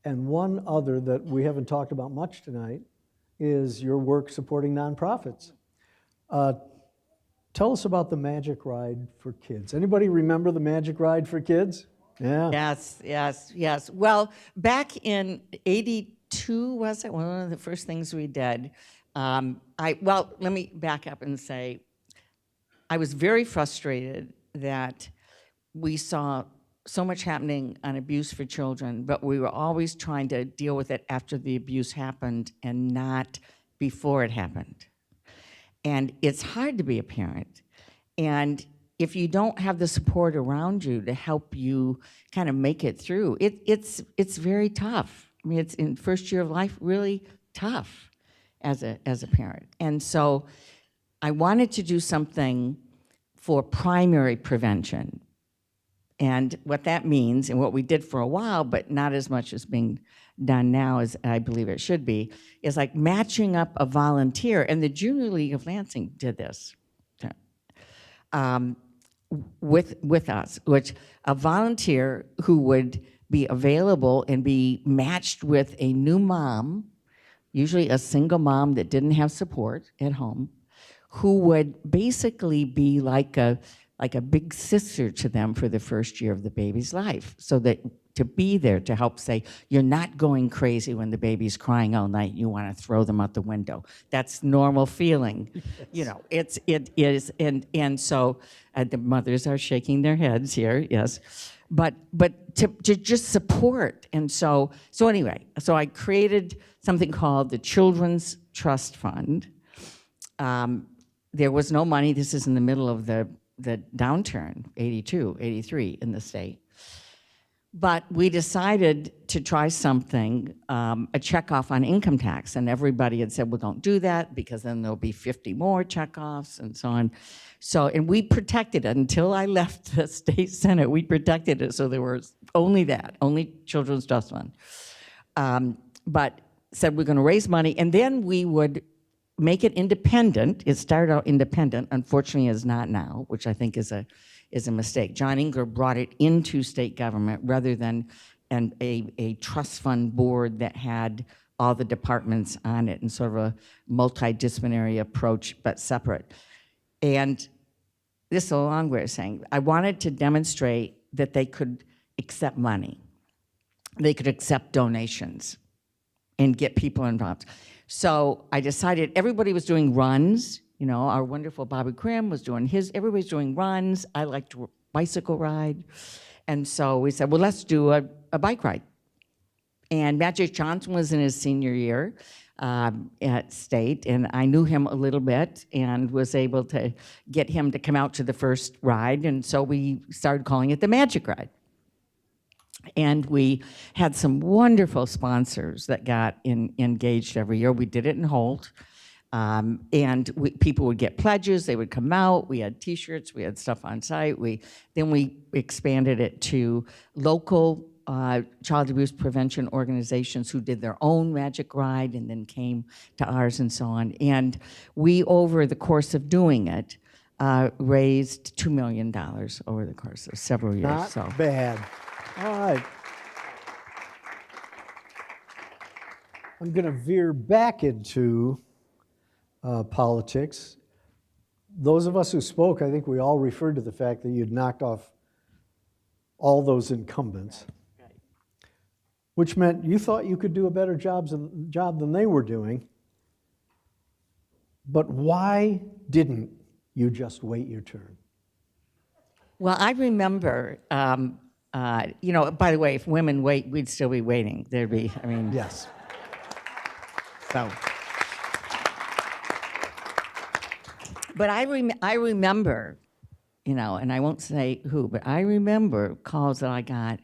And one other that we haven't talked about much tonight is your work supporting nonprofits. Tell us about the Magic Ride for Kids. Anybody remember the Magic Ride for Kids? Yeah. Yes. Well, back in '82, was it? One of the first things we did. Let me back up and say, I was very frustrated that we saw so much happening on abuse for children, but we were always trying to deal with it after the abuse happened and not before it happened. And it's hard to be a parent. And if you don't have the support around you to help you kind of make it through, it's very tough. I mean, it's in first year of life, really tough as a parent. And so I wanted to do something for primary prevention. And what that means, and what we did for a while, but not as much as being done now as I believe it should be, is like matching up a volunteer. And the Junior League of Lansing did this with us, which a volunteer who would be available and be matched with a new mom, usually a single mom that didn't have support at home, who would basically be like a big sister to them for the first year of the baby's life, so that to be there to help say, you're not going crazy when the baby's crying all night, you want to throw them out the window. That's normal feeling. Yes. You know, it is, and so the mothers are shaking their heads here, yes. But to just support. And so anyway, so I created something called the Children's Trust Fund. There was no money. This is in the middle of the downturn, 82, 83 in the state. But we decided to try something, a checkoff on income tax. And everybody had said, well, don't do that because then there'll be 50 more checkoffs and so on. So, and we protected it until I left the state senate. We protected it so there was only Children's Trust Fund. But said we're going to raise money, and then we would make it independent. It started out independent, unfortunately is not now, which I think is a mistake. John Ingler brought it into state government rather than a trust fund board that had all the departments on it and sort of a multidisciplinary approach, but separate. And this is a long way of saying, I wanted to demonstrate that they could accept money. They could accept donations and get people involved. So I decided everybody was doing runs. You know, our wonderful Bobby Grimm was doing everybody's doing runs. I liked to bicycle ride. And so we said, well, let's do a bike ride. And Magic Johnson was in his senior year at State, and I knew him a little bit and was able to get him to come out to the first ride, and so we started calling it the Magic Ride. And we had some wonderful sponsors that got engaged every year. We did it in Holt. And people would get pledges, they would come out, we had T-shirts, we had stuff on site. Then we expanded it to local child abuse prevention organizations who did their own Magic Ride and then came to ours and so on. And we, over the course of doing it, raised $2 million over the course of several years. Not bad. All right. I'm going to veer back into politics. Those of us who spoke, I think we all referred to the fact that you'd knocked off all those incumbents, which meant you thought you could do a better job than they were doing. But why didn't you just wait your turn? Well, I remember, by the way, if women wait, we'd still be waiting. There'd be, Yes. So. But I remember, and I won't say who, but I remember calls that I got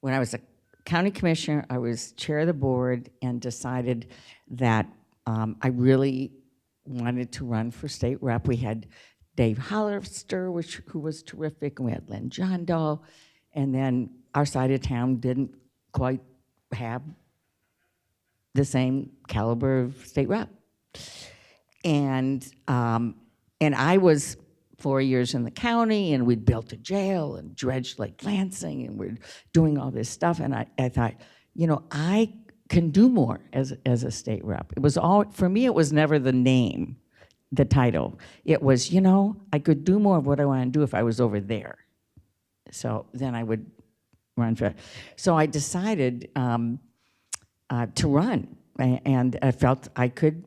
when I was a county commissioner. I was chair of the board and decided that I really wanted to run for state rep. We had Dave Hollister, who was terrific, and we had Lynn John Doe, and then our side of town didn't quite have the same caliber of state rep. And I was 4 years in the county, and we'd built a jail and dredged Lake Lansing, and we're doing all this stuff. And I thought, I can do more as a state rep. It was all, for me, it was never the name, the title. It was, I could do more of what I want to do if I was over there. So then I would run for it. So I decided to run, and I felt I could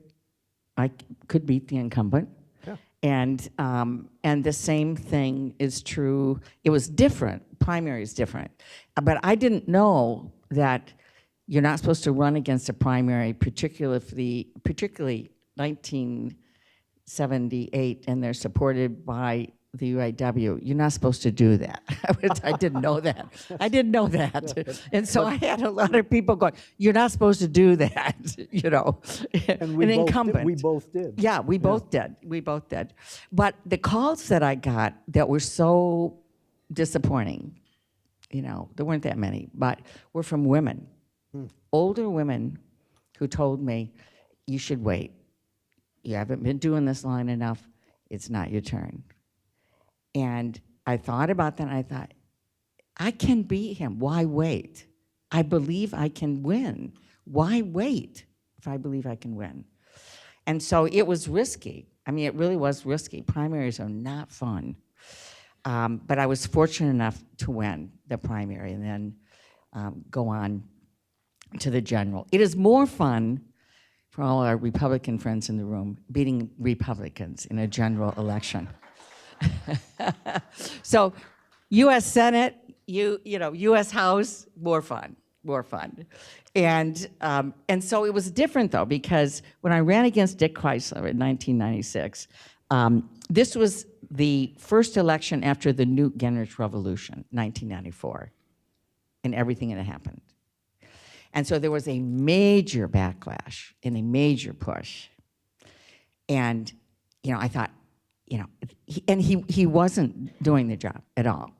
beat the incumbent. And the same thing is true. It was different. Primary is different. But I didn't know that you're not supposed to run against a primary, particularly 1978, and they're supported by the UIW. You're not supposed to do that. I didn't know that. And so I had a lot of people going, you're not supposed to do that, And we both did. Yeah, we both did. But the calls that I got that were so disappointing, there weren't that many, but were from women, older women who told me, you should wait. You haven't been doing this long enough. It's not your turn. And I thought about that, and I thought, I can beat him. Why wait? I believe I can win. Why wait if I believe I can win? And so it was risky. It really was risky. Primaries are not fun. But I was fortunate enough to win the primary and then go on to the general. It is more fun for all our Republican friends in the room, beating Republicans in a general election. So, U.S. Senate, U.S. House, more fun. And so it was different, though, because when I ran against Dick Chrysler in 1996, this was the first election after the Newt Gingrich Revolution, 1994, and everything that happened. And so there was a major backlash and a major push. And, I thought, he wasn't doing the job at all.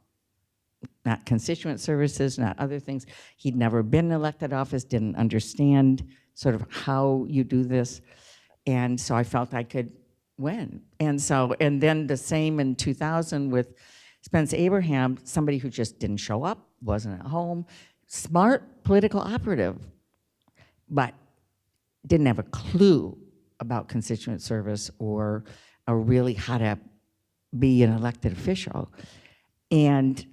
Not constituent services, not other things. He'd never been in elected office, didn't understand sort of how you do this. And so I felt I could win. And then the same in 2000 with Spence Abraham, somebody who just didn't show up, wasn't at home, smart political operative, but didn't have a clue about constituent service or really how to be an elected official. And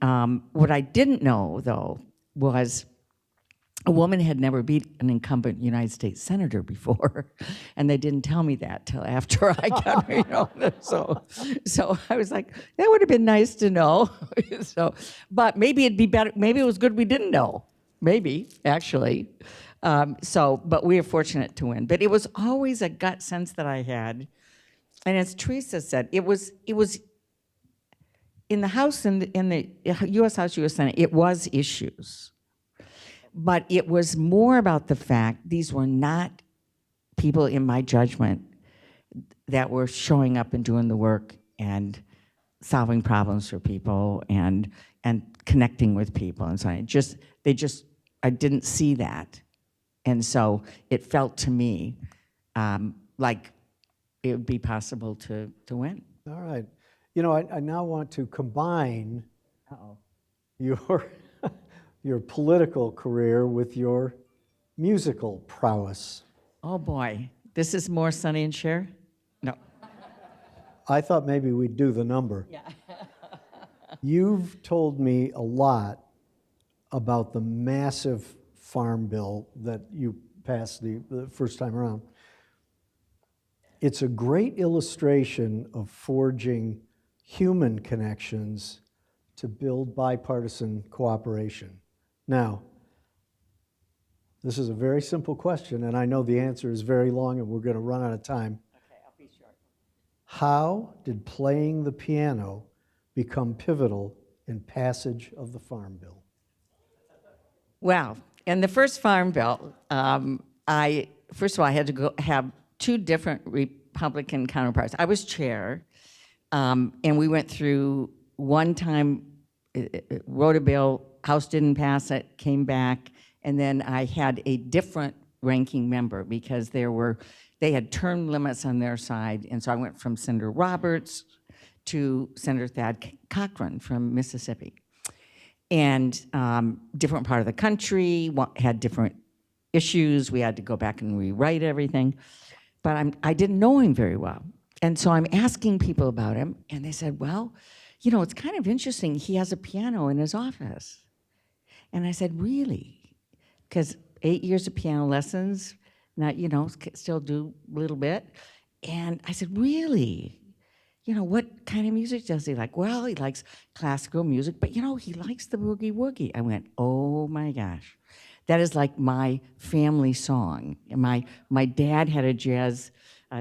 what I didn't know, though, was a woman had never beat an incumbent United States senator before, and they didn't tell me that till after I got, So I was like, that would have been nice to know. But maybe it'd be better. Maybe it was good we didn't know. maybe, actually. But we were fortunate to win. But it was always a gut sense that I had. And as Teresa said, it was in the House, in the U.S. House, U.S. Senate, it was issues. But it was more about the fact these were not people, in my judgment, that were showing up and doing the work and solving problems for people and connecting with people and so on. I didn't see that. And so it felt to me like it would be possible to win. All right. You know, I now want to combine your your political career with your musical prowess. Oh boy, this is more Sonny and Cher? No. I thought maybe we'd do the number. Yeah. You've told me a lot about the massive farm bill that you passed the first time around. It's a great illustration of forging human connections to build bipartisan cooperation. Now, this is a very simple question, and I know the answer is very long and we're going to run out of time. Okay, I'll be short. How did playing the piano become pivotal in passage of the Farm Bill? Well, in the first Farm Bill, first of all, I had to have two different Republican counterparts. I was chair, and we went through one time, wrote a bill, House didn't pass it, came back, and then I had a different ranking member because they had term limits on their side, and so I went from Senator Roberts to Senator Thad Cochran from Mississippi. And different part of the country, had different issues. We had to go back and rewrite everything. But I didn't know him very well. And so I'm asking people about him, and they said, well, you know, it's kind of interesting. He has a piano in his office. And I said, really? Because 8 years of piano lessons, not, you know, still do a little bit. And I said, really? You know, what kind of music does he like? Well, he likes classical music, but you know, he likes the boogie woogie. I went, oh my gosh. That is like my family song. My dad had a jazz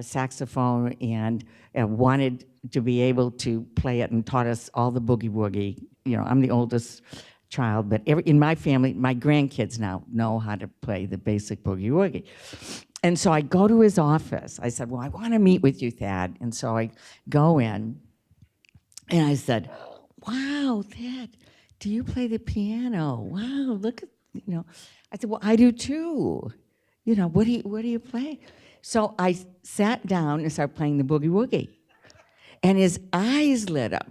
saxophone and wanted to be able to play it and taught us all the boogie woogie. You know, I'm the oldest child, but in my family, my grandkids now know how to play the basic boogie woogie. And so I go to his office. I said, well, I want to meet with you, Thad. And so I go in, and I said, wow, Thad, do you play the piano? Wow, look at, you know. I said, well, I do too. You know, what do you play? So I sat down and started playing the boogie woogie. And his eyes lit up.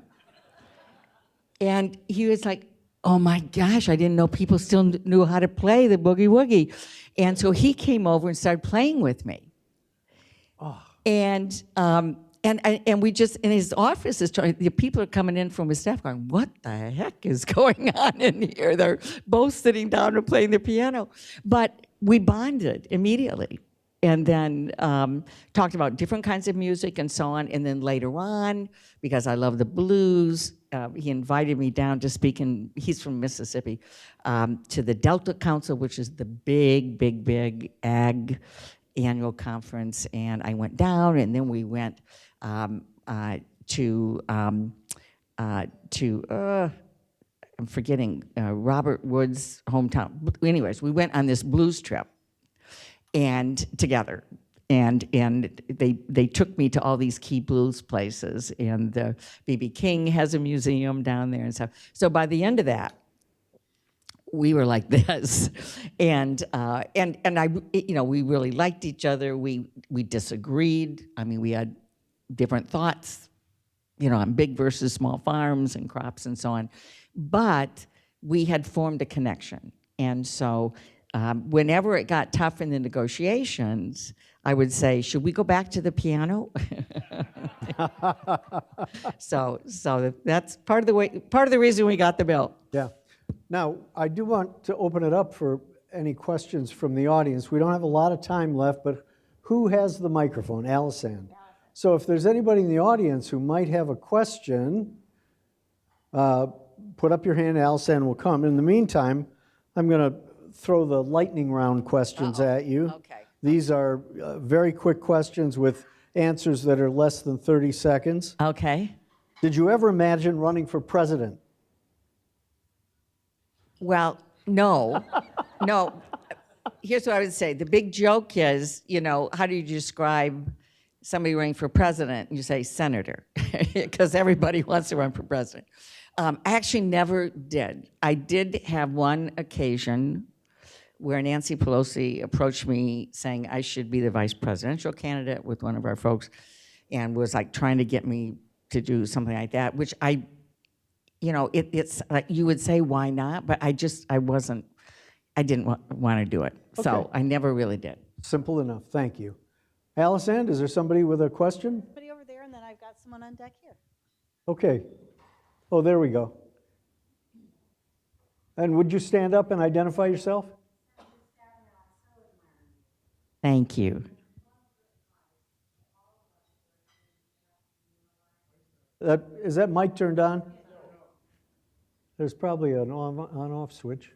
And he was like, oh my gosh, I didn't know people still knew how to play the boogie woogie. And so he came over and started playing with me. Oh. And we just, in his office, the people are coming in from his staff going, what the heck is going on in here? They're both sitting down and playing the piano. But we bonded immediately. And then talked about different kinds of music and so on. And then later on, because I love the blues, he invited me down to speak he's from Mississippi, to the Delta Council, which is the big ag annual conference. And I went down, and then we went to I'm forgetting, Robert Wood's hometown. Anyways, we went on this blues trip. And together, and they took me to all these key blues places, and B.B. King has a museum down there and stuff. So by the end of that, we were like this, and I, you know, we really liked each other. We disagreed. I mean, we had different thoughts, you know, on big versus small farms and crops and so on, but we had formed a connection, and so. Whenever it got tough in the negotiations, I would say, should we go back to the piano? So that's part of the reason we got the bill. Yeah. Now, I do want to open it up for any questions from the audience. We don't have a lot of time left, but who has the microphone? Allison. So if there's anybody in the audience who might have a question, put up your hand, Allison will come. In the meantime, I'm going to throw the lightning round questions at you. Okay. These are very quick questions with answers that are less than 30 seconds. Okay. Did you ever imagine running for president? Well, no, no. Here's what I would say. The big joke is, how do you describe somebody running for president? You say senator, because everybody wants to run for president. I actually never did. I did have one occasion where Nancy Pelosi approached me saying I should be the vice presidential candidate with one of our folks, and was like trying to get me to do something like that, which it's like you would say, why not? But I didn't want to do it. So Okay. I never really did. Simple enough, thank you. Allison, is there somebody with a question? Somebody over there, and then I've got someone on deck here. Okay. Oh, there we go. And would you stand up and identify yourself? Thank you. Is that mic turned on? There's probably an on-off switch.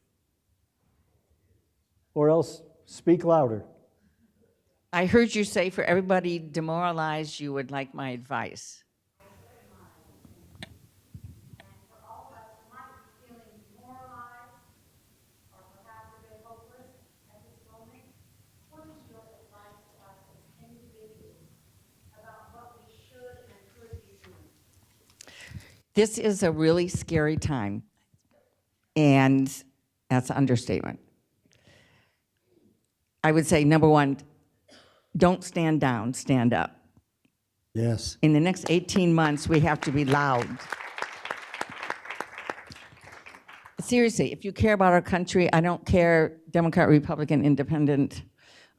Or else speak louder. I heard you say for everybody demoralized, you would like my advice. This is a really scary time, and that's an understatement. I would say, number one, don't stand down, stand up. Yes. In the next 18 months, we have to be loud. Seriously, if you care about our country, I don't care, Democrat, Republican, Independent.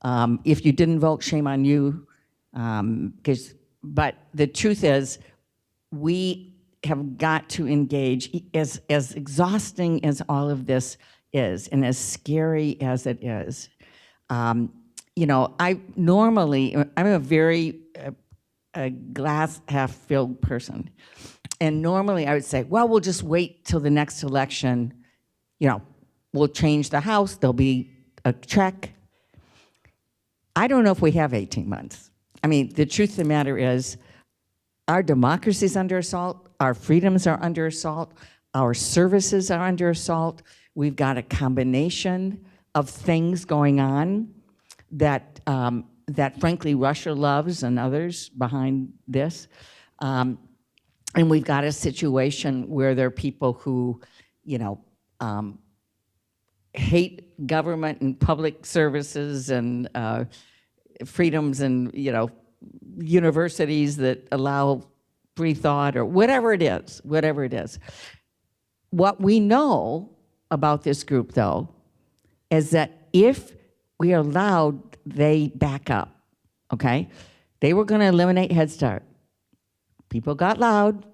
If you didn't vote, shame on you. But the truth is, we have got to engage, as exhausting as all of this is, and as scary as it is. I'm a very a glass half filled person. And normally I would say, well, we'll just wait till the next election. We'll change the House, there'll be a check. I don't know if we have 18 months. I mean, the truth of the matter is, our democracy is under assault, our freedoms are under assault, our services are under assault. We've got a combination of things going on that frankly Russia loves and others behind this. And we've got a situation where there are people who, hate government and public services and freedoms and, universities that allow free thought or whatever it is. What we know about this group, though, is that if we are loud, they back up, okay? They were going to eliminate Head Start. People got loud,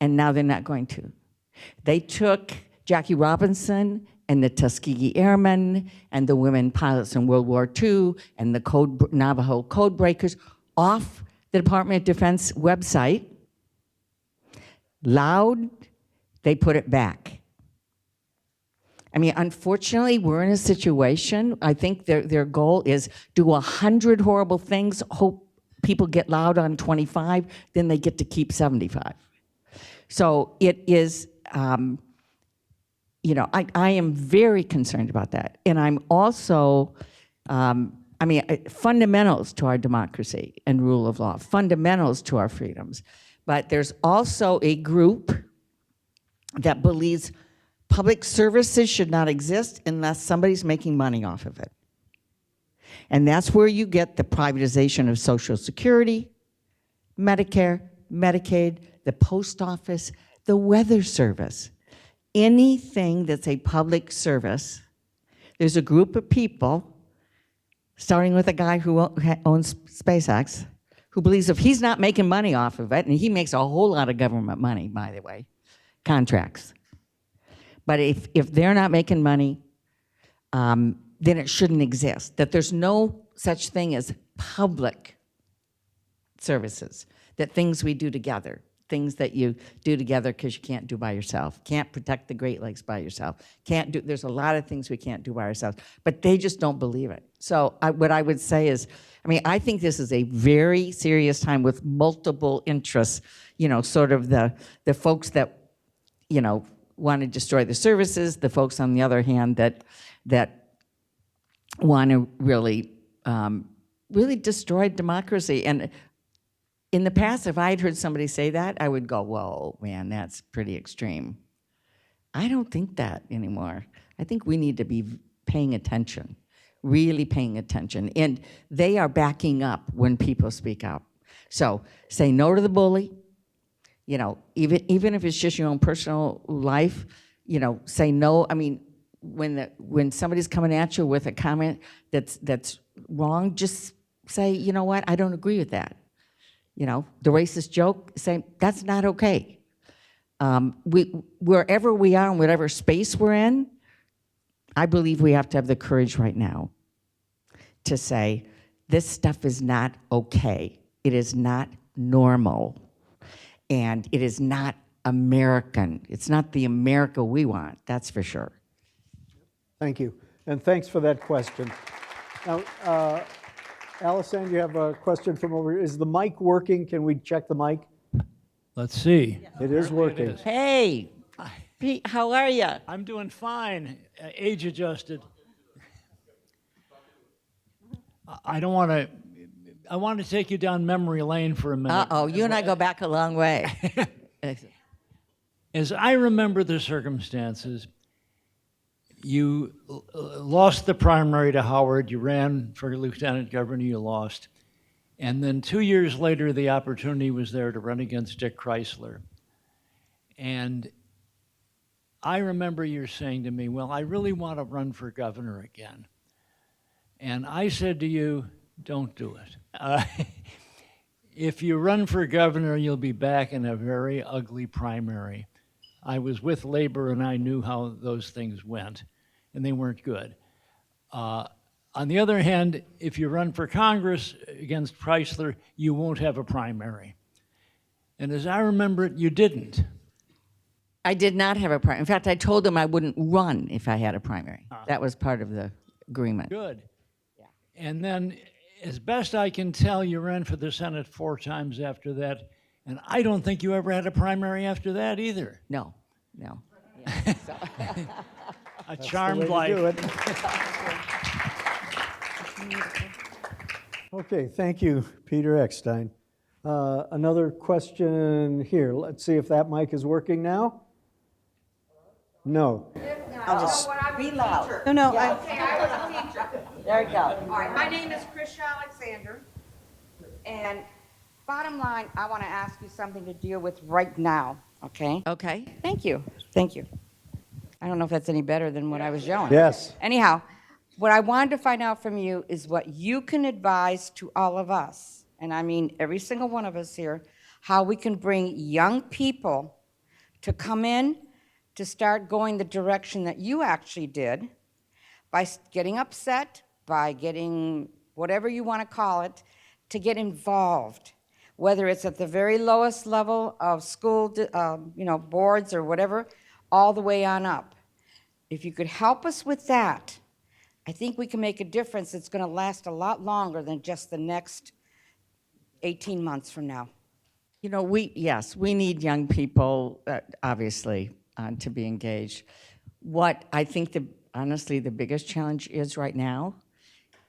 and now they're not going to. They took Jackie Robinson and the Tuskegee Airmen and the women pilots in World War II and the Navajo code breakers off the Department of Defense website. Loud, they put it back. I mean, unfortunately, we're in a situation, I think their goal is do 100 horrible things, hope people get loud on 25, then they get to keep 75. So it is, I am very concerned about that. And I'm also, fundamentals to our democracy and rule of law, fundamentals to our freedoms. But there's also a group that believes public services should not exist unless somebody's making money off of it. And that's where you get the privatization of Social Security, Medicare, Medicaid, the post office, the weather service. Anything that's a public service, there's a group of people, starting with a guy who owns SpaceX, who believes if he's not making money off of it, and he makes a whole lot of government money, by the way, contracts. But if they're not making money, then it shouldn't exist. That there's no such thing as public services, that things we do together. things that you do together because you can't do by yourself. Can't protect the Great Lakes by yourself. Can't do, there's a lot of things we can't do by ourselves, but they just don't believe it. So what I would say is, I mean, I think this is a very serious time with multiple interests, sort of the folks that, want to destroy the services, the folks on the other hand that want to really, really destroy democracy. And in the past, if I had heard somebody say that, I would go, whoa, man, that's pretty extreme. I don't think that anymore. I think we need to be paying attention, really paying attention. And they are backing up when people speak out. So say no to the bully. Even if it's just your own personal life, say no. I mean, when somebody's coming at you with a comment that's wrong, just say, you know what, I don't agree with that. The racist joke, say, that's not okay. Wherever we are in whatever space we're in, I believe we have to have the courage right now to say, this stuff is not okay. It is not normal. And it is not American. It's not the America we want, that's for sure. Thank you. And thanks for that question. Now, Allison, you have a question from over here. Is the mic working? Can we check the mic? Let's see. It is working. Hey, Pete, how are you? I'm doing fine, age adjusted. I want to take you down memory lane for a minute. Uh-oh, you and I go back a long way. As I remember the circumstances, you lost the primary to Howard, you ran for lieutenant governor, you lost. And then 2 years later, the opportunity was there to run against Dick Chrysler. And I remember you saying to me, well, I really want to run for governor again. And I said to you, don't do it. If you run for governor, you'll be back in a very ugly primary. I was with Labor and I knew how those things went, and they weren't good. On the other hand, if you run for Congress against Chrysler, you won't have a primary. And as I remember it, you didn't. I did not have a primary. In fact, I told them I wouldn't run if I had a primary. That was part of the agreement. Good. Yeah. And then, as best I can tell, you ran for the Senate 4 times after that, and I don't think you ever had a primary after that either. No. A That's charmed the way to do life. it. Okay, thank you, Peter Eckstein. Another question here. Let's see if that mic is working now. No. I'll just Be loud. No, Okay, I was a teacher. There you go. All right, my name is Tricia Alexander, and bottom line, I want to ask you something to deal with right now, okay? Okay. Thank you. I don't know if that's any better than what I was showing. Yes. Anyhow, what I wanted to find out from you is what you can advise to all of us, and I mean every single one of us here, how we can bring young people to come in to start going the direction that you actually did by getting upset, by getting whatever you want to call it, to get involved, whether it's at the very lowest level of school, boards or whatever, all the way on up. If you could help us with that, I think we can make a difference that's going to last a lot longer than just the next 18 months from now. We need young people, obviously, to be engaged. What I think honestly the biggest challenge is right now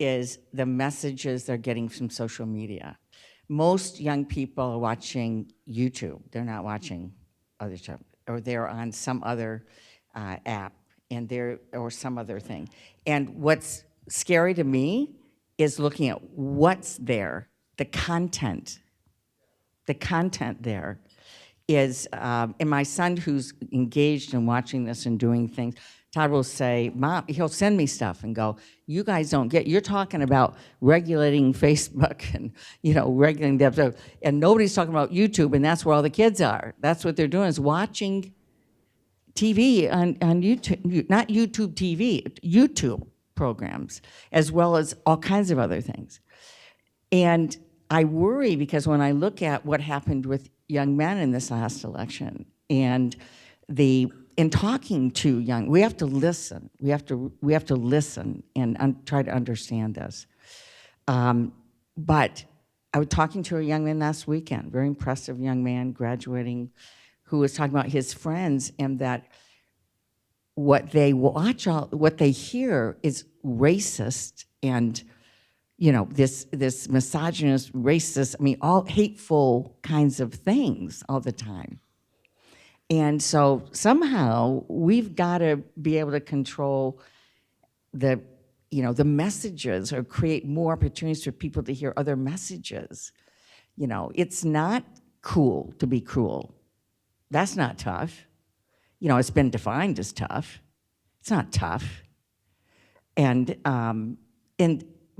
is the messages they're getting from social media. Most young people are watching YouTube. They're not watching other stuff, or they're on some other app, or some other thing. And what's scary to me is looking at what's there, the content there is, and my son who's engaged in watching this and doing things, Todd will say, Mom, he'll send me stuff and go, you guys don't get, you're talking about regulating Facebook and, regulating the episode, and nobody's talking about YouTube, and that's where all the kids are. That's what they're doing, is watching TV on YouTube, not YouTube TV, YouTube programs, as well as all kinds of other things. And I worry because when I look at what happened with young men in this last election, and in talking to young, we have to listen. We have to listen and try to understand this. But I was talking to a young man last weekend, very impressive young man graduating, who was talking about his friends and that what they watch, what they hear is racist and, you know, this misogynist, racist, I mean, all hateful kinds of things all the time. And so somehow we've got to be able to control the messages or create more opportunities for people to hear other messages. You know, it's not cool to be cruel. That's not tough. You know, it's been defined as tough. It's not tough.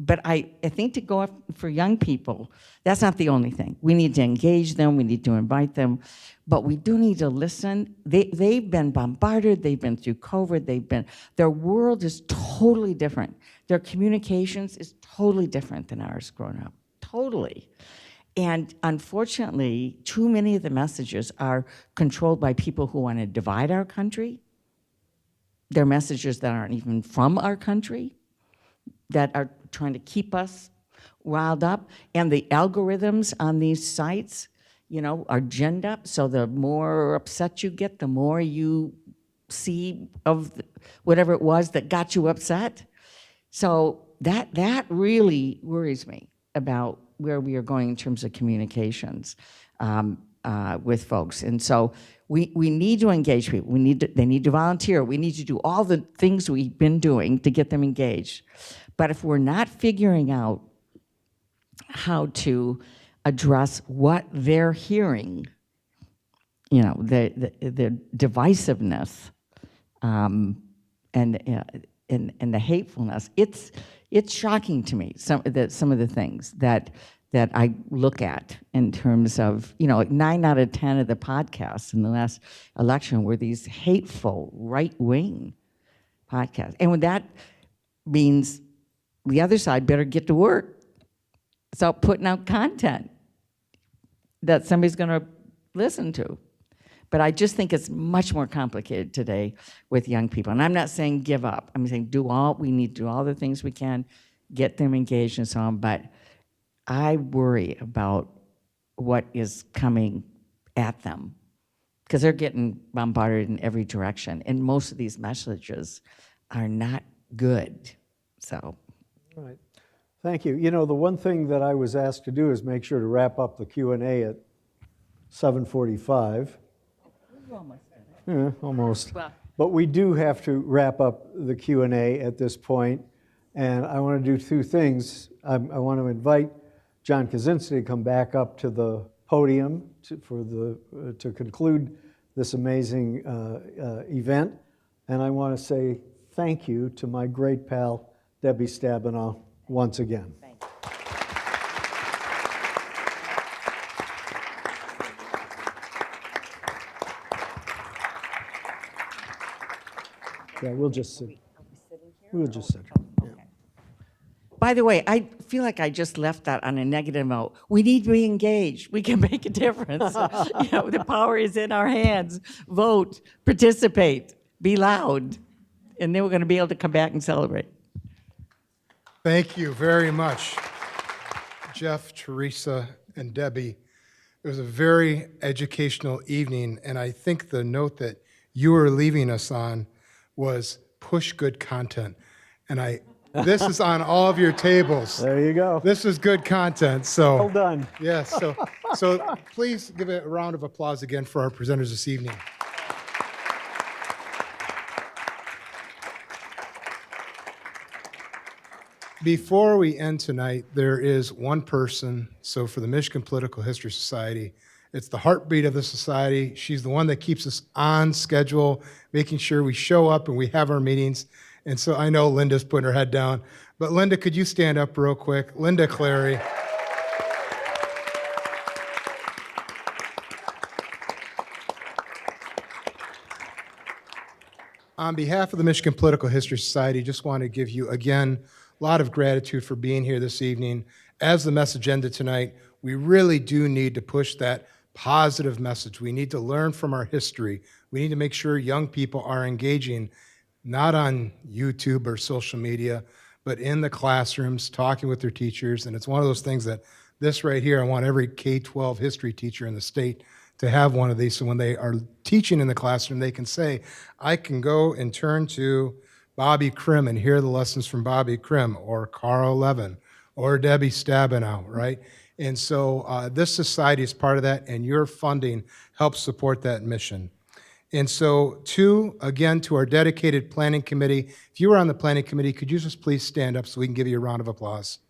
But I think to go for young people, that's not the only thing. We need to engage them, we need to invite them, but we do need to listen. They've been bombarded, they've been through COVID, their world is totally different. Their communications is totally different than ours growing up, totally. And unfortunately, too many of the messages are controlled by people who want to divide our country. They're messages that aren't even from our country, that are trying to keep us riled up. And the algorithms on these sites, you know, are ginned up. So the more upset you get, the more you see of whatever it was that got you upset. So that really worries me about where we are going in terms of communications with folks. And so we need to engage people. They need to volunteer. We need to do all the things we've been doing to get them engaged. But if we're not figuring out how to address what they're hearing, you know, the divisiveness and the hatefulness, it's shocking to me, some of the things that I look at in terms of, you know, like 9 out of 10 of the podcasts in the last election were these hateful right-wing podcasts. And when that means the other side better get to work, start putting out content that somebody's going to listen to. But I just think it's much more complicated today with young people. And I'm not saying give up. I'm saying we need to do all the things we can, get them engaged and so on. But I worry about what is coming at them because they're getting bombarded in every direction. And most of these messages are not good. So. All right. Thank you. You know, the one thing that I was asked to do is make sure to wrap up the Q&A at 7:45. Yeah, almost. Well, but we do have to wrap up the Q&A at this point, and I want to do 2 things. I want to invite John Kaczynski to come back up to the podium to conclude this amazing event, and I want to say thank you to my great pal Debbie Stabenow once again. thank you. Yeah, we'll just sit. We'll just sit. Yeah. By the way, I feel like I just left that on a negative note. We need to be engaged. We can make a difference. You know, the power is in our hands. Vote, participate, be loud, and then we're going to be able to come back and celebrate. Thank you very much, Jeff, Teresa, and Debbie. It was a very educational evening, and I think the note that you were leaving us on was push good content. And this is on all of your tables. There you go. This is good content, so. Well done. Yes, so please give a round of applause again for our presenters this evening. Before we end tonight, there is one person, so for the Michigan Political History Society, it's the heartbeat of the society. She's the one that keeps us on schedule, making sure we show up and we have our meetings. And so I know Linda's putting her head down. But Linda, could you stand up real quick? Linda Clary. On behalf of the Michigan Political History Society, just want to give you, again, a lot of gratitude for being here this evening. As the message ended tonight, we really do need to push that positive message. We need to learn from our history. We need to make sure young people are engaging not on YouTube or social media, but in the classrooms, talking with their teachers. And it's one of those things that this right here, I want every K-12 history teacher in the state to have one of these. So when they are teaching in the classroom, they can say, I can go and turn to Bobby Krim and hear the lessons from Bobby Krim or Carl Levin or Debbie Stabenow, right? And so this society is part of that, and your funding helps support that mission. And so, again, to our dedicated planning committee, if you were on the planning committee, could you just please stand up so we can give you a round of applause?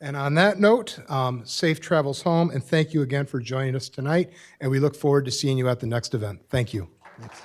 And on that note, safe travels home, and thank you again for joining us tonight, and we look forward to seeing you at the next event. Thank you. Thanks.